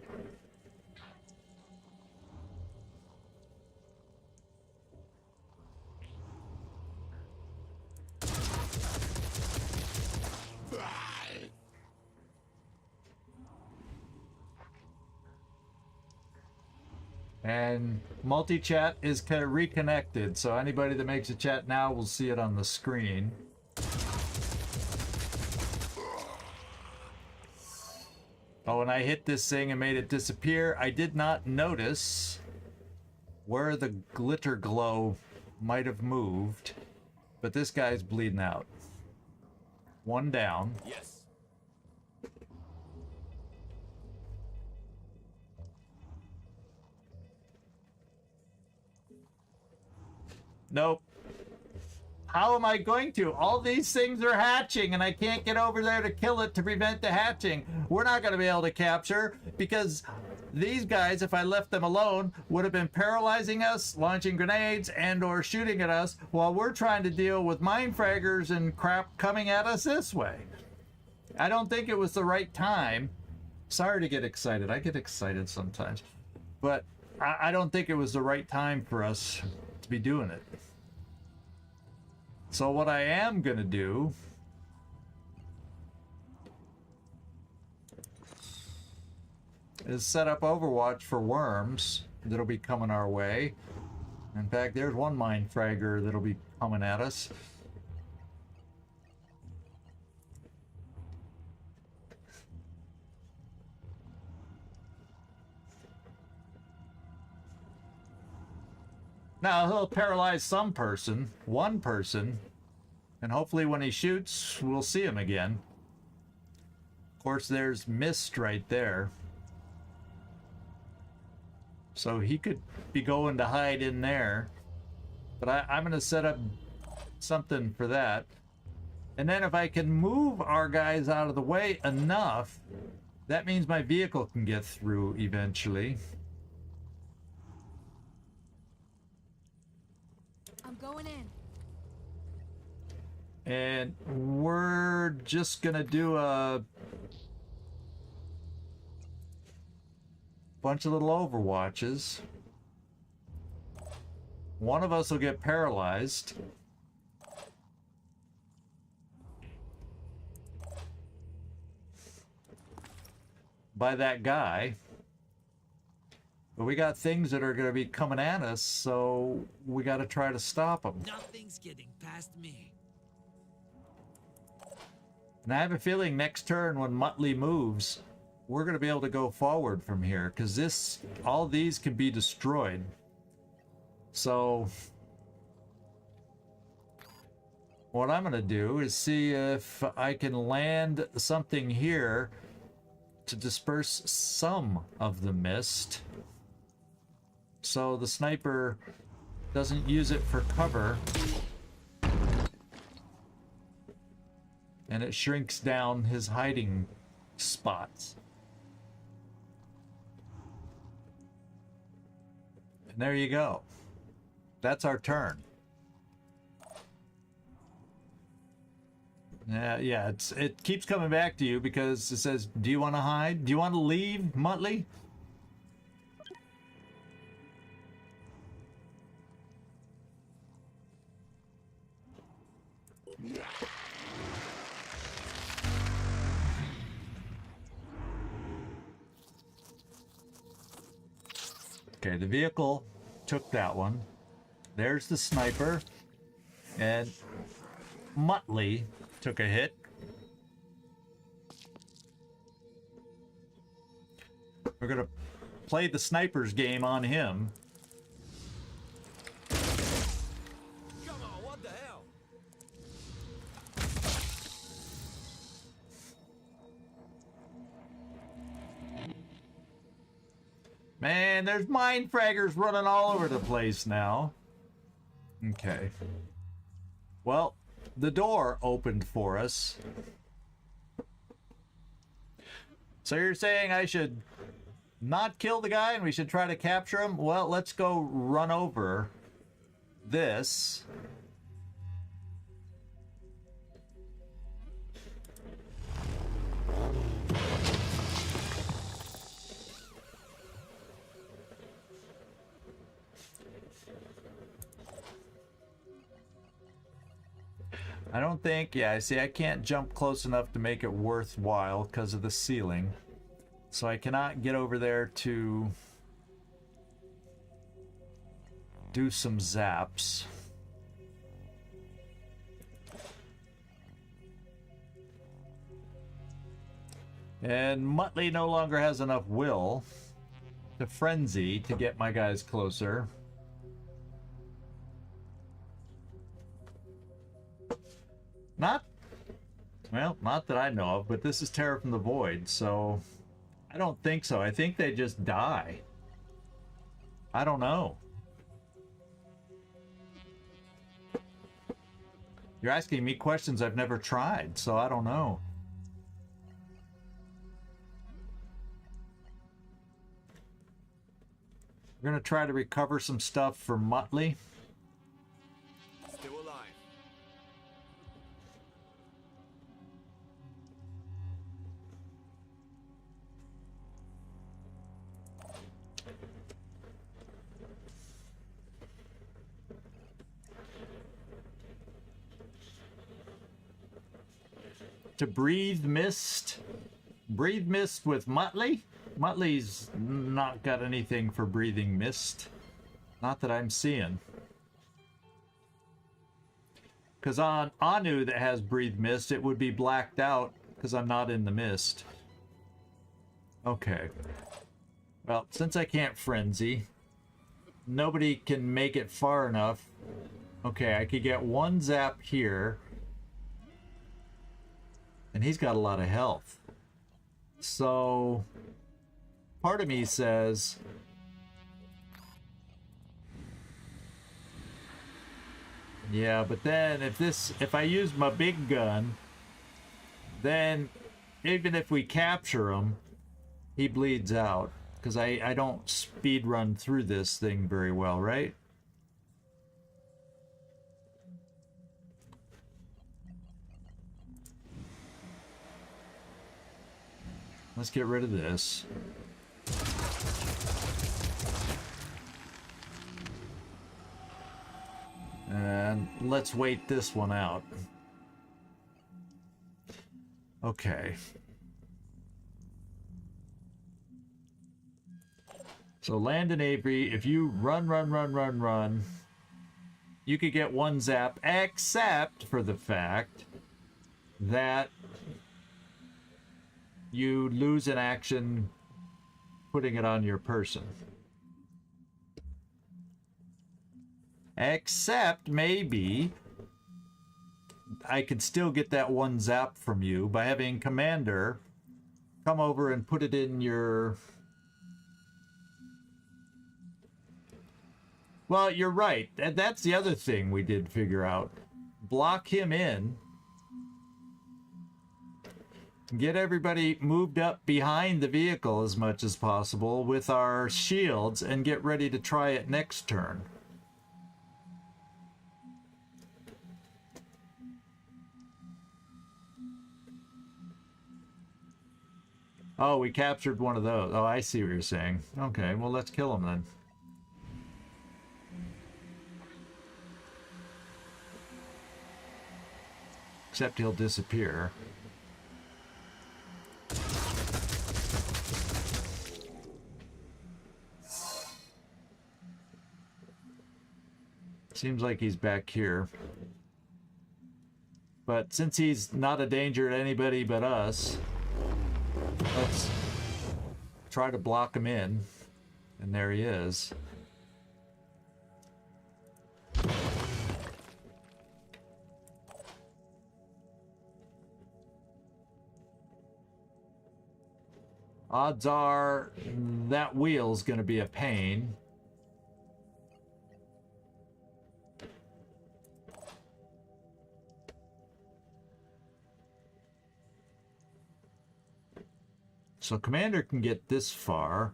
And multi-chat is kind of reconnected, so anybody that makes a chat now will see it on the screen. Oh, when I hit this thing and made it disappear, I did not notice where the glitter glow might have moved, but this guy's bleeding out. One down. Yes. Nope. How am I going to? All these things are hatching and I can't get over there to kill it to prevent the hatching. We're not going to be able to capture because these guys, if I left them alone, would have been paralyzing us, launching grenades and or shooting at us while we're trying to deal with mind fraggers and crap coming at us this way. I don't think it was the right time. Sorry to get excited. I get excited sometimes. But I don't think it was the right time for us to be doing it. So what I am gonna do is set up Overwatch for worms that'll be coming our way. In fact, there's one mind fragger that'll be coming at us. Now, he'll paralyze some person, one person, and hopefully when he shoots, we'll see him again. Of course, there's Mist right there. So he could be going to hide in there. But I'm going to set up something for that. And then if I can move our guys out of the way enough, that means my vehicle can get through eventually. I'm going in. And we're just gonna do a bunch of little Overwatches. One of us will get paralyzed. By that guy. But we got things that are going to be coming at us, so we got to try to stop them. Nothing's getting past me. And I have a feeling next turn when Muttley moves, we're going to be able to go forward from here, because all these can be destroyed. So what I'm going to do is see if I can land something here to disperse some of the mist, so the sniper doesn't use it for cover, and it shrinks down his hiding spots. And there you go. That's our turn. Yeah, it keeps coming back to you because it says, do you want to hide? Do you want to leave, Muttley? Okay, the vehicle took that one. There's the sniper. And Muttley took a hit. We're gonna play the sniper's game on him. Come on, what the hell? Man, there's mind fraggers running all over the place now. Okay. Well, the door opened for us. So you're saying I should not kill the guy and we should try to capture him? Well, let's go run over this. I don't think, yeah, I see I can't jump close enough to make it worthwhile because of the ceiling. So I cannot get over there to do some zaps. And Muttley no longer has enough will to frenzy to get my guys closer. Not that I know of, but this is Terror from the Void, so I don't think so. I think they just die. I don't know. You're asking me questions I've never tried, so I don't know. We're gonna try to recover some stuff for Muttley. Still alive. To breathe mist. Breathe mist with Muttley? Muttley's not got anything for breathing mist. Not that I'm seeing. Because on Anu that has breathe mist, it would be blacked out because I'm not in the mist. Okay. Well, since I can't frenzy, nobody can make it far enough. Okay, I could get one zap here. And he's got a lot of health. So part of me says yeah, but then if I use my big gun, then even if we capture him, he bleeds out because I don't speed run through this thing very well, right? Let's get rid of this. And let's wait this one out. Okay. So Landon Avery, if you run, you could get one zap, except for the fact that you lose an action putting it on your person. Except maybe I could still get that one zap from you by having Commander come over and put it in your... Well, you're right. That's the other thing we did figure out. Block him in. Get everybody moved up behind the vehicle as much as possible with our shields and get ready to try it next turn. Oh, we captured one of those. Oh, I see what you're saying. Okay, well, let's kill him then. Except he'll disappear. Seems like he's back here. But since he's not a danger to anybody but us, let's try to block him in. And there he is. Odds are that wheel's gonna be a pain. So Commander can get this far.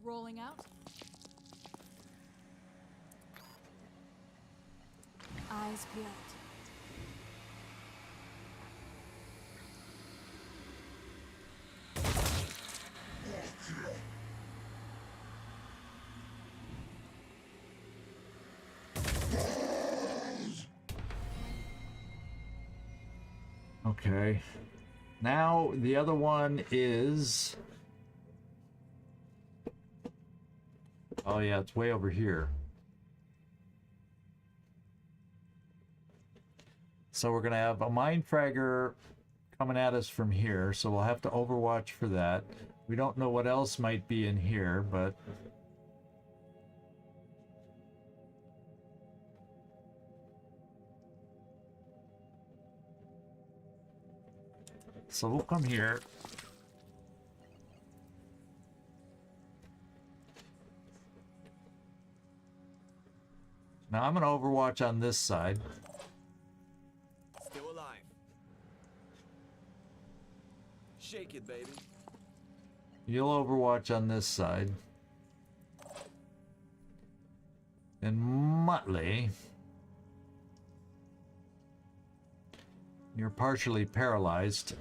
Rolling out. Eyes peeled. Okay. Now the other one is... Oh yeah, it's way over here. So we're gonna have a mine fragger coming at us from here, so we'll have to overwatch for that. We don't know what else might be in here, but... So we'll come here. Now I'm gonna overwatch on this side. Still alive. Shake it, baby. You'll overwatch on this side. And Muttley, you're partially paralyzed.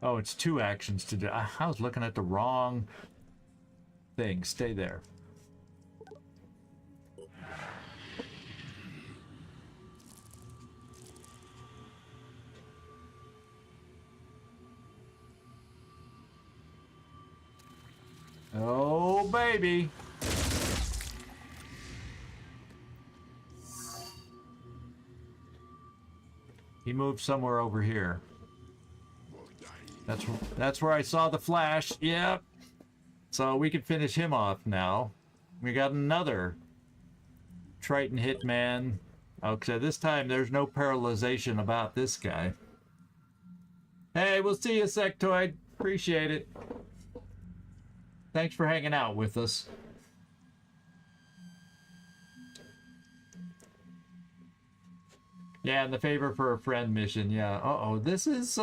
Oh, it's 2 actions to do. I was looking at the wrong thing. Stay there. Oh, baby. He moved somewhere over here. That's where I saw the flash. Yep. So we can finish him off now. We got another Triton Hitman. Okay, this time there's no paralyzation about this guy. Hey, we'll see you, Sectoid. Appreciate it. Thanks for hanging out with us. Yeah, and the favor for a friend mission. Yeah. Uh-oh, this is,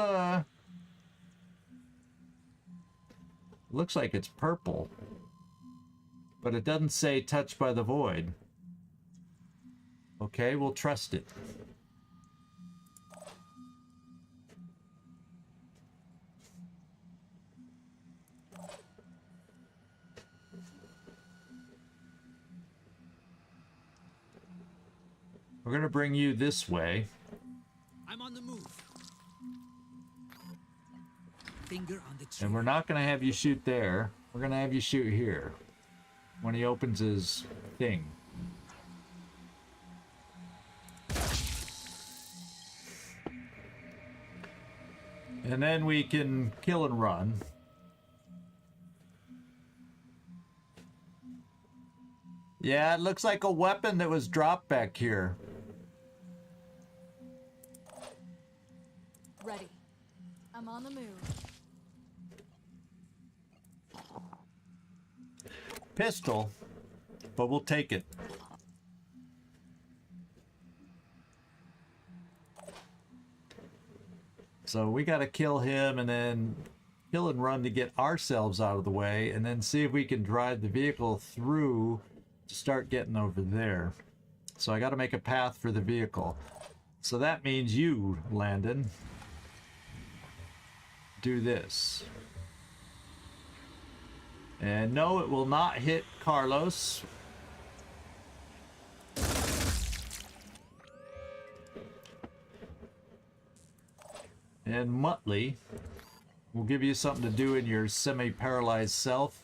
looks like it's purple, but it doesn't say touched by the void. Okay, we'll trust it. We're gonna bring you this way. I'm on the move. finger on the trigger. And we're not going to have you shoot there. We're going to have you shoot here when he opens his thing. And then we can kill and run. Yeah, it looks like a weapon that was dropped back here. Ready. I'm on the move. Pistol, but we'll take it. So we got to kill him and then kill and run to get ourselves out of the way, and then see if we can drive the vehicle through to start getting over there. So I got to make a path for the vehicle. So that means you, Landon, do this. And no, it will not hit Carlos. And Muttley will give you something to do in your semi-paralyzed self.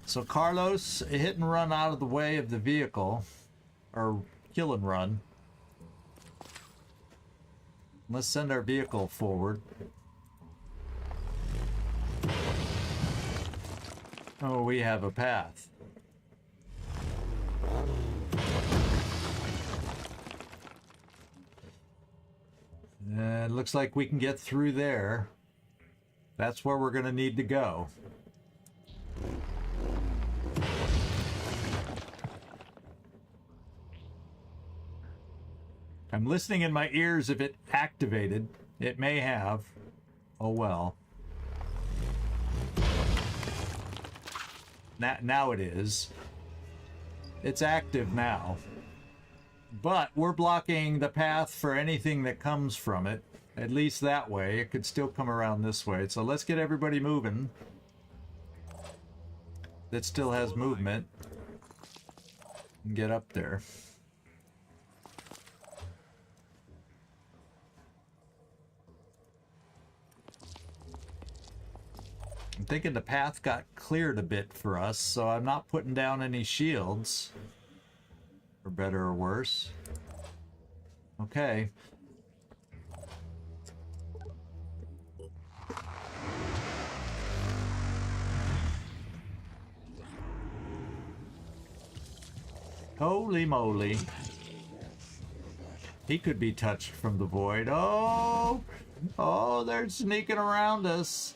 So Carlos, hit and run out of the way of the vehicle, or kill and run. Let's send our vehicle forward. Oh, we have a path. It looks like we can get through there. That's where we're going to need to go. I'm listening in my ears if it activated. It may have. Oh well. Now it is. It's active now. But we're blocking the path for anything that comes from it. At least that way. It could still come around this way. So let's get everybody moving. That still has movement. And get up there. I'm thinking the path got cleared a bit for us, so I'm not putting down any shields. For better or worse. Okay. Holy moly. He could be touched from the void. Oh! Oh, they're sneaking around us.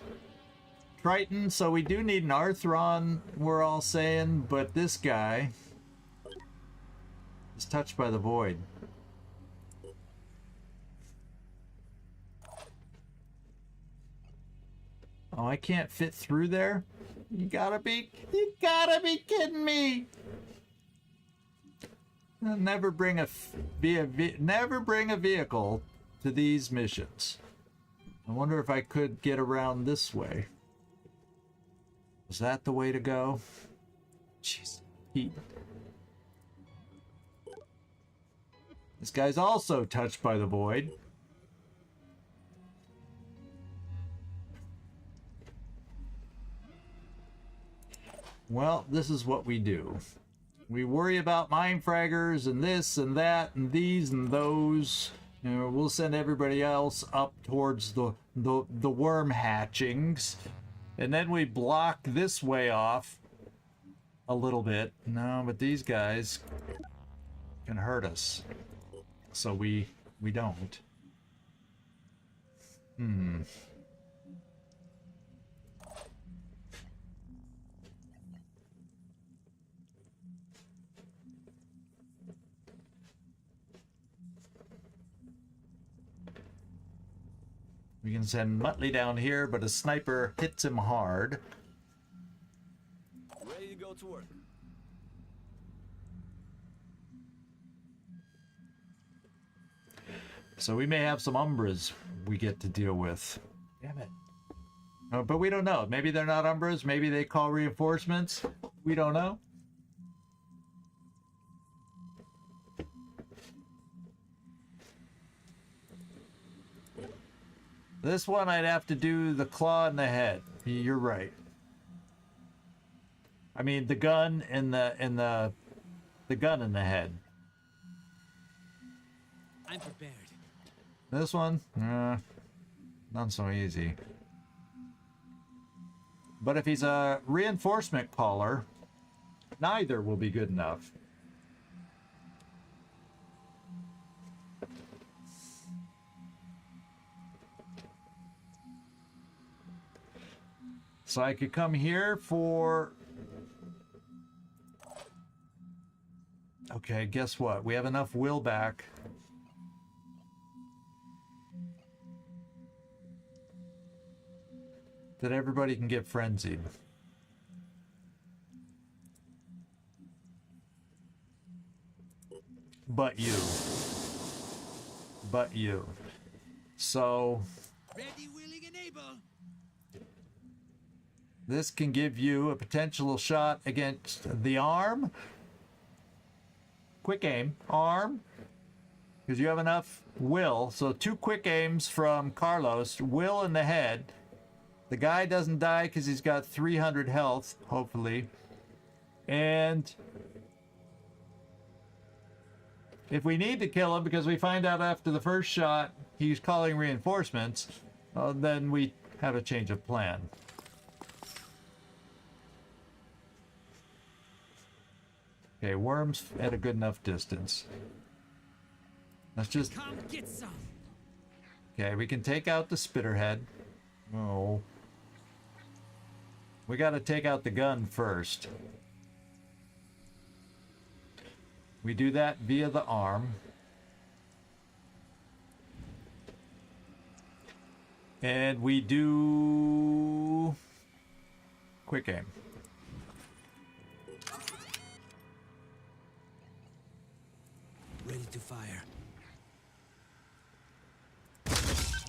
Triton, so we do need an Arthron, we're all saying, but this guy is touched by the void. Oh, I can't fit through there? You gotta be kidding me! Never bring a vehicle to these missions. I wonder if I could get around this way. Is that the way to go? Jeez, this guy's also touched by the void. Well, this is what we do. We worry about mind fraggers and this and that and these and those. You know, we'll send everybody else up towards the worm hatchings. And then we block this way off a little bit. No, but these guys can hurt us. So we don't. We can send Muttley down here, but a sniper hits him hard. Ready to go to work. So we may have some Umbras we get to deal with. Damn it. Oh, but we don't know. Maybe they're not Umbras. Maybe they call reinforcements. We don't know. This one I'd have to do the claw in the head. You're right. I mean the gun in the gun in the head. I'm prepared. This one, not so easy. But if he's a reinforcement caller, neither will be good enough. So I could come here for... Okay, guess what? We have enough will back. That everybody can get frenzied. But you. But you. So... Ready, willing, and able. This can give you a potential shot against the arm. Quick aim. Arm. Because you have enough will. So 2 quick aims from Carlos. Will in the head. The guy doesn't die because he's got 300 health, hopefully. And if we need to kill him because we find out after the first shot he's calling reinforcements, then we have a change of plan. Okay, worms at a good enough distance. Let's just... Come get some. Okay, we can take out the spitterhead. Oh. We gotta take out the gun first. We do that via the arm. And we do... quick aim. Ready to fire. It's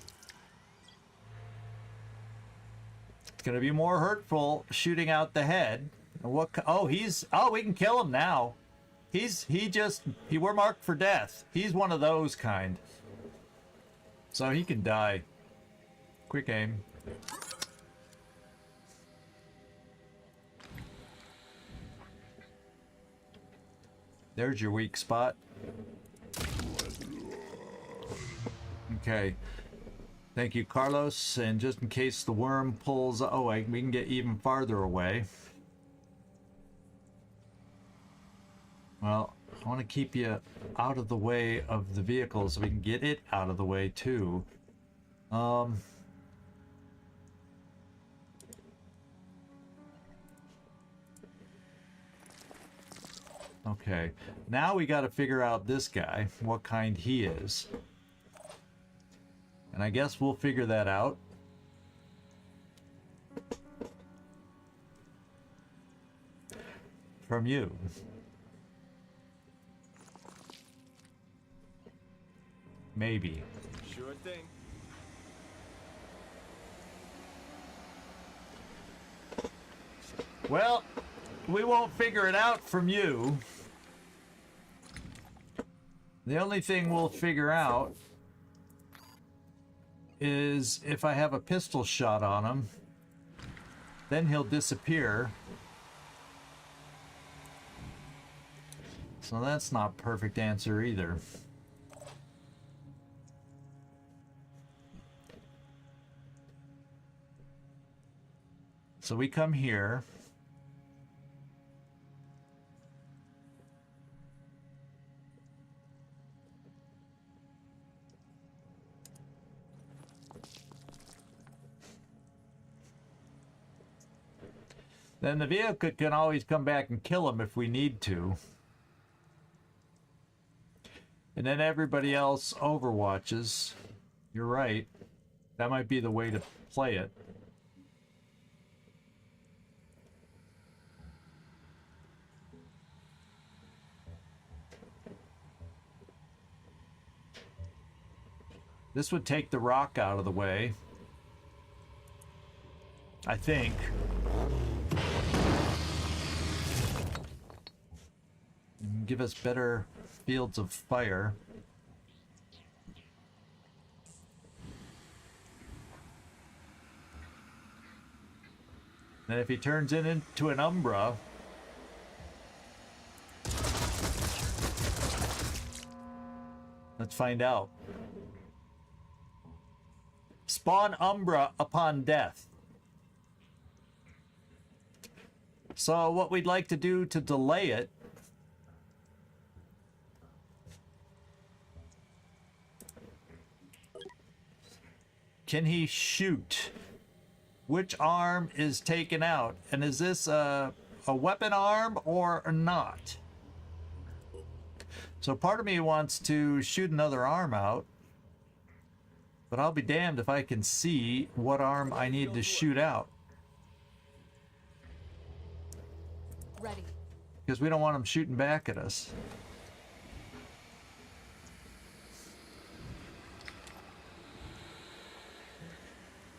gonna be more hurtful shooting out the head. What? Oh, we can kill him now. We're marked for death. He's one of those kind. So he can die. Quick aim. There's your weak spot. Okay. Thank you, Carlos. And just in case the worm pulls... Oh, we can get even farther away. Well, I want to keep you out of the way of the vehicle so we can get it out of the way, too. Okay. Now we got to figure out this guy, what kind he is. And I guess we'll figure that out. From you. Maybe. Sure thing. Well, we won't figure it out from you. The only thing we'll figure out is if I have a pistol shot on him, then he'll disappear. So that's not a perfect answer either. So we come here. Then the vehicle can always come back and kill him if we need to. And then everybody else overwatches. You're right. That might be the way to play it. This would take the rock out of the way. I think. And give us better fields of fire. And if he turns it into an Umbra, let's find out. Spawn Umbra upon death. So what we'd like to do to delay it can he shoot? Which arm is taken out? And is this a weapon arm or not? So part of me wants to shoot another arm out, but I'll be damned if I can see what arm I need to shoot out. Ready. Because we don't want them shooting back at us.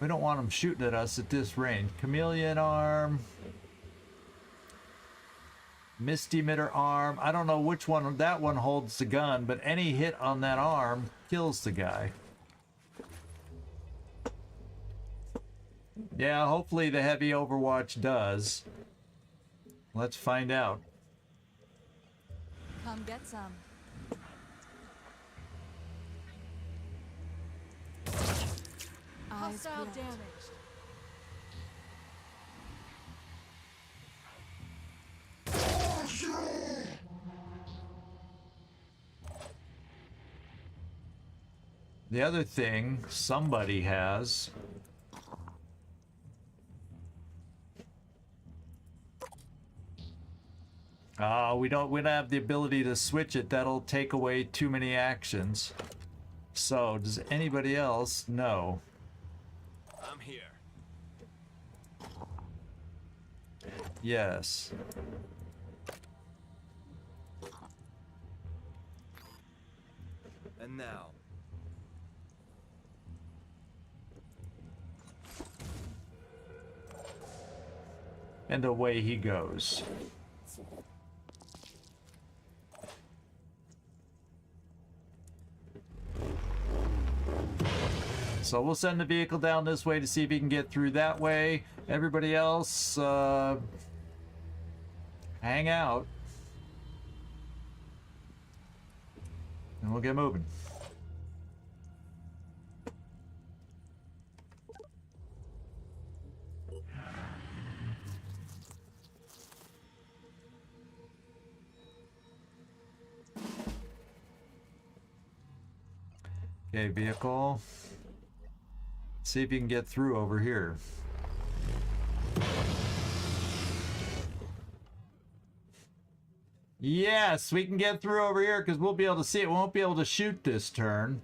We don't want them shooting at us at this range. Chameleon arm. Misty Emitter arm. I don't know which one. That one holds the gun, but any hit on that arm kills the guy. Yeah, hopefully the heavy Overwatch does. Let's find out. Come get some. Eyes Hostile peeled. damaged. The other thing somebody has. We don't have the ability to switch it. That'll take away too many actions. So, does anybody else know? I'm here. Yes. And now. And away he goes. So we'll send the vehicle down this way to see if he can get through that way. Everybody else, hang out. And we'll get moving. Okay, vehicle. See if you can get through over here. Yes, we can get through over here because we'll be able to see it. We won't be able to shoot this turn.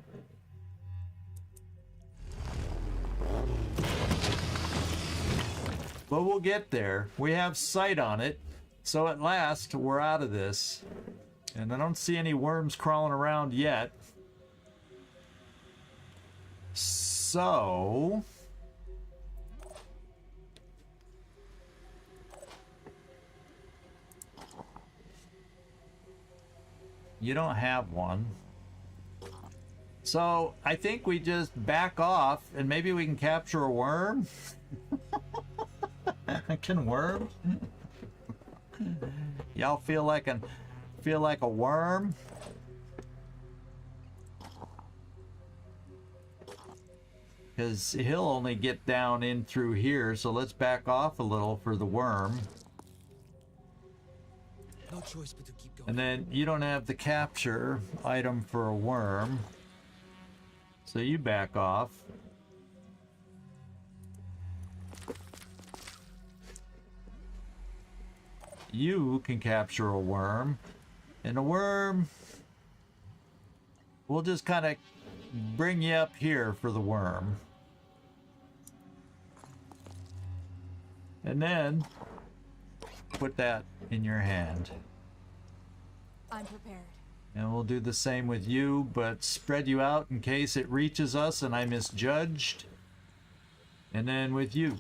But we'll get there. We have sight on it. So at last, we're out of this. And I don't see any worms crawling around yet. So... you don't have one. So I think we just back off and maybe we can capture a worm. Can worms? Y'all feel like a worm? Because he'll only get down in through here, so let's back off a little for the worm. No choice but to keep going. And then you don't have the capture item for a worm. So you back off. You can capture a worm. And a worm... we'll just kind of bring you up here for the worm. And then put that in your hand. I'm prepared. And we'll do the same with you, but spread you out in case it reaches us and I misjudged. And then with you,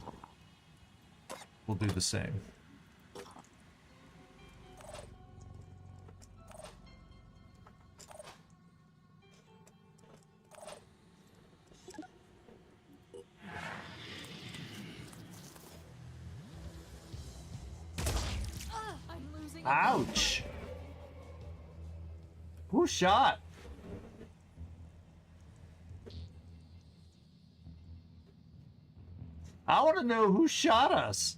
we'll do the same. Ouch! Who shot? I want to know who shot us.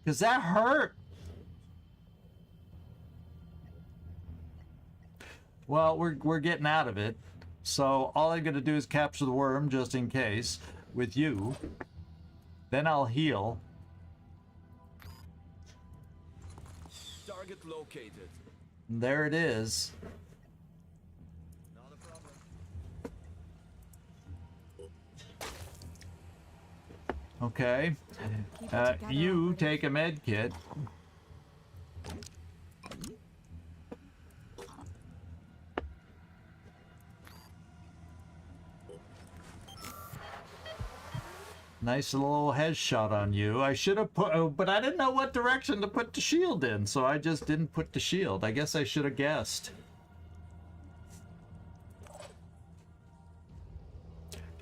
Because that hurt. Well, we're getting out of it. So all I'm going to do is capture the worm just in case with you. Then I'll heal. Target located. There it is. Not a problem. Okay. Keep it together, You operative. take a med kit. Nice little headshot on you. I should have put, but I didn't know what direction to put the shield in, so I just didn't put the shield. I guess I should have guessed.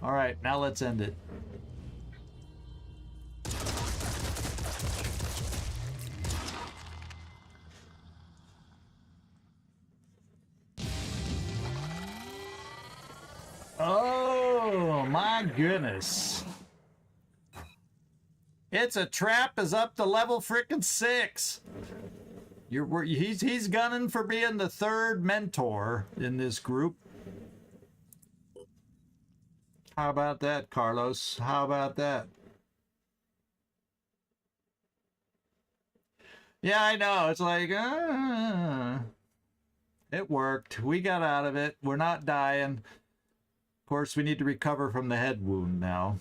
All right, now let's end it. Oh my goodness. It's a trap is up to level frickin' 6. He's gunning for being the third mentor in this group. How about that, Carlos? How about that? Yeah, I know. It's like, it worked. We got out of it. We're not dying. Of course, we need to recover from the head wound now.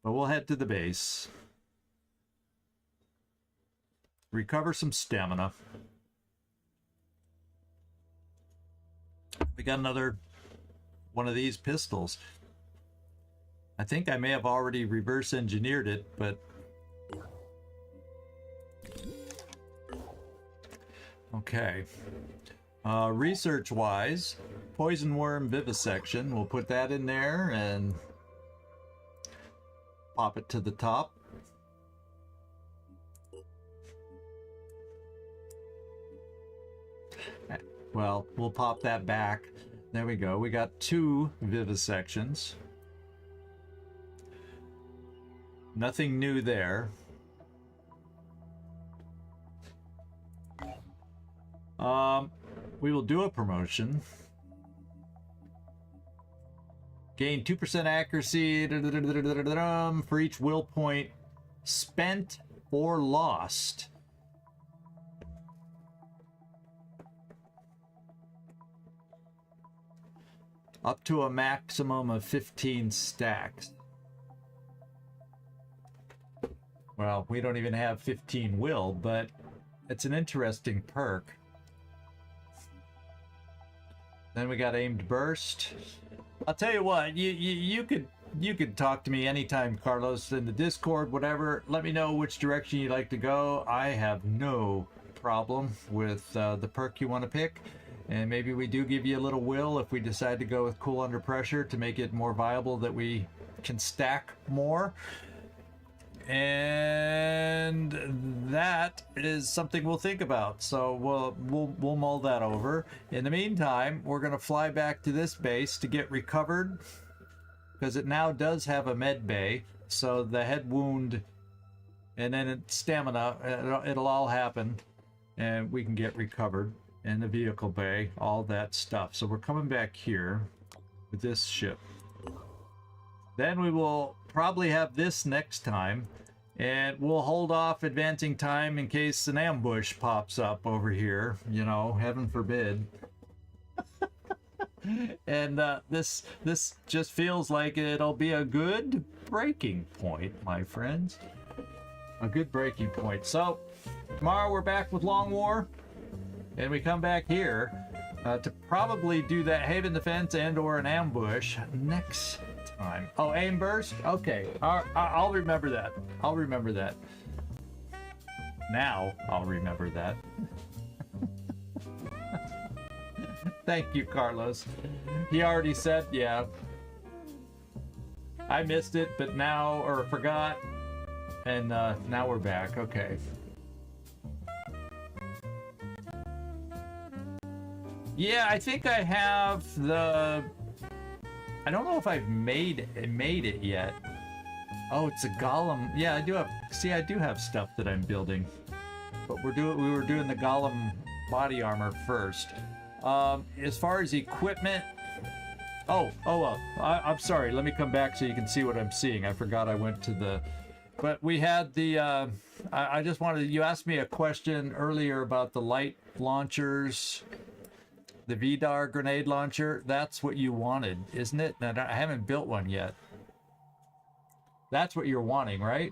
But we'll head to the base. Recover some stamina. We got another one of these pistols. I think I may have already reverse engineered it, but... Okay. Research-wise, poison worm vivisection. We'll put that in there and pop it to the top. Well, we'll pop that back. There we go. We got 2 vivisections. Nothing new there. We will do a promotion. Gain 2% accuracy for each will point spent or lost. Up to a maximum of 15 stacks. Well, we don't even have 15 will, but it's an interesting perk. Then we got aimed burst. I'll tell you what, you could talk to me anytime, Carlos, in the Discord, whatever. Let me know which direction you'd like to go. I have no problem with the perk you want to pick. And maybe we do give you a little will if we decide to go with cool under pressure to make it more viable that we can stack more. And that is something we'll think about. So we'll mull that over. In the meantime, we're going to fly back to this base to get recovered, because it now does have a med bay. So the head wound and then stamina, it'll all happen, and we can get recovered. And the vehicle bay, all that stuff. So we're coming back here with this ship. Then we will probably have this next time, and we'll hold off advancing time in case an ambush pops up over here, you know, heaven forbid. And this just feels like it'll be a good breaking point, my friends. A good breaking point. So tomorrow we're back with Long War, and we come back here to probably do that Haven Defense and or an ambush next time. Oh, aim burst? Okay. I'll remember that. I'll remember that. Now I'll remember that. Thank you, Carlos. He already said, yeah. I missed it, but now, or forgot. And now we're back. Okay. Yeah, I think I have the... I don't know if I've made it yet. Oh, it's a golem. Yeah, I do have... See, I do have stuff that I'm building. But we were doing the golem body armor first. As far as equipment... Oh well. I'm sorry. Let me come back so you can see what I'm seeing. I forgot I went to the... But we had the... I just wanted... You asked me a question earlier about the light launchers... The Vidar grenade launcher, that's what you wanted, isn't it? And I haven't built one yet. That's what you're wanting, right?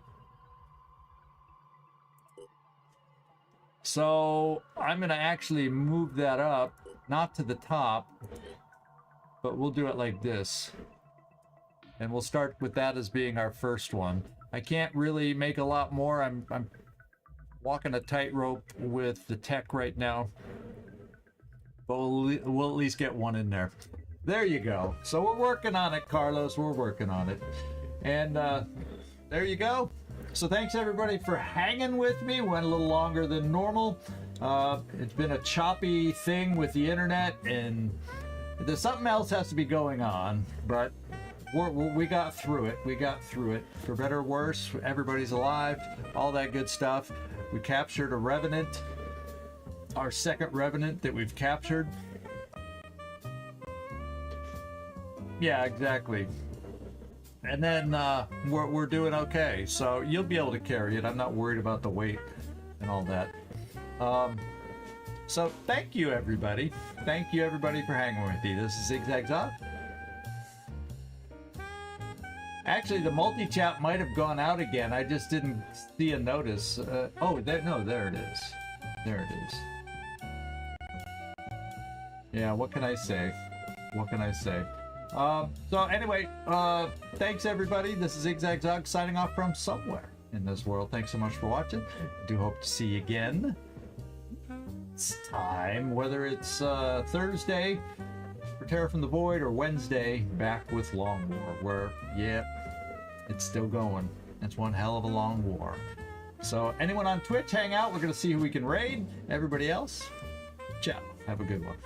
So I'm going to actually move that up, not to the top, but we'll do it like this. And we'll start with that as being our first one. I can't really make a lot more. I'm walking a tightrope with the tech right now. But we'll at least get one in there. There you go. So we're working on it, Carlos. We're working on it. And there you go. So thanks everybody for hanging with me. Went a little longer than normal. It's been a choppy thing with the internet, and there's something else has to be going on. But we got through it. We got through it. For better or worse, everybody's alive. All that good stuff. We captured a revenant. Our second revenant that we've captured. Yeah, exactly. And then we're doing okay. So you'll be able to carry it. I'm not worried about the weight and all that. So thank you, everybody. Thank you, everybody, for hanging with me. This is ZigZagZog. Actually, the multi-chat might have gone out again. I just didn't see a notice. Oh, no, there it is. There it is. Yeah, what can I say? What can I say? So anyway, thanks everybody. This is ZigZagZog signing off from somewhere in this world. Thanks so much for watching. Do hope to see you again. It's time, whether it's Thursday for Terror from the Void or Wednesday back with Long War, where, yeah, it's still going. It's one hell of a long war. So anyone on Twitch, hang out. We're going to see who we can raid. Everybody else, ciao. Have a good one.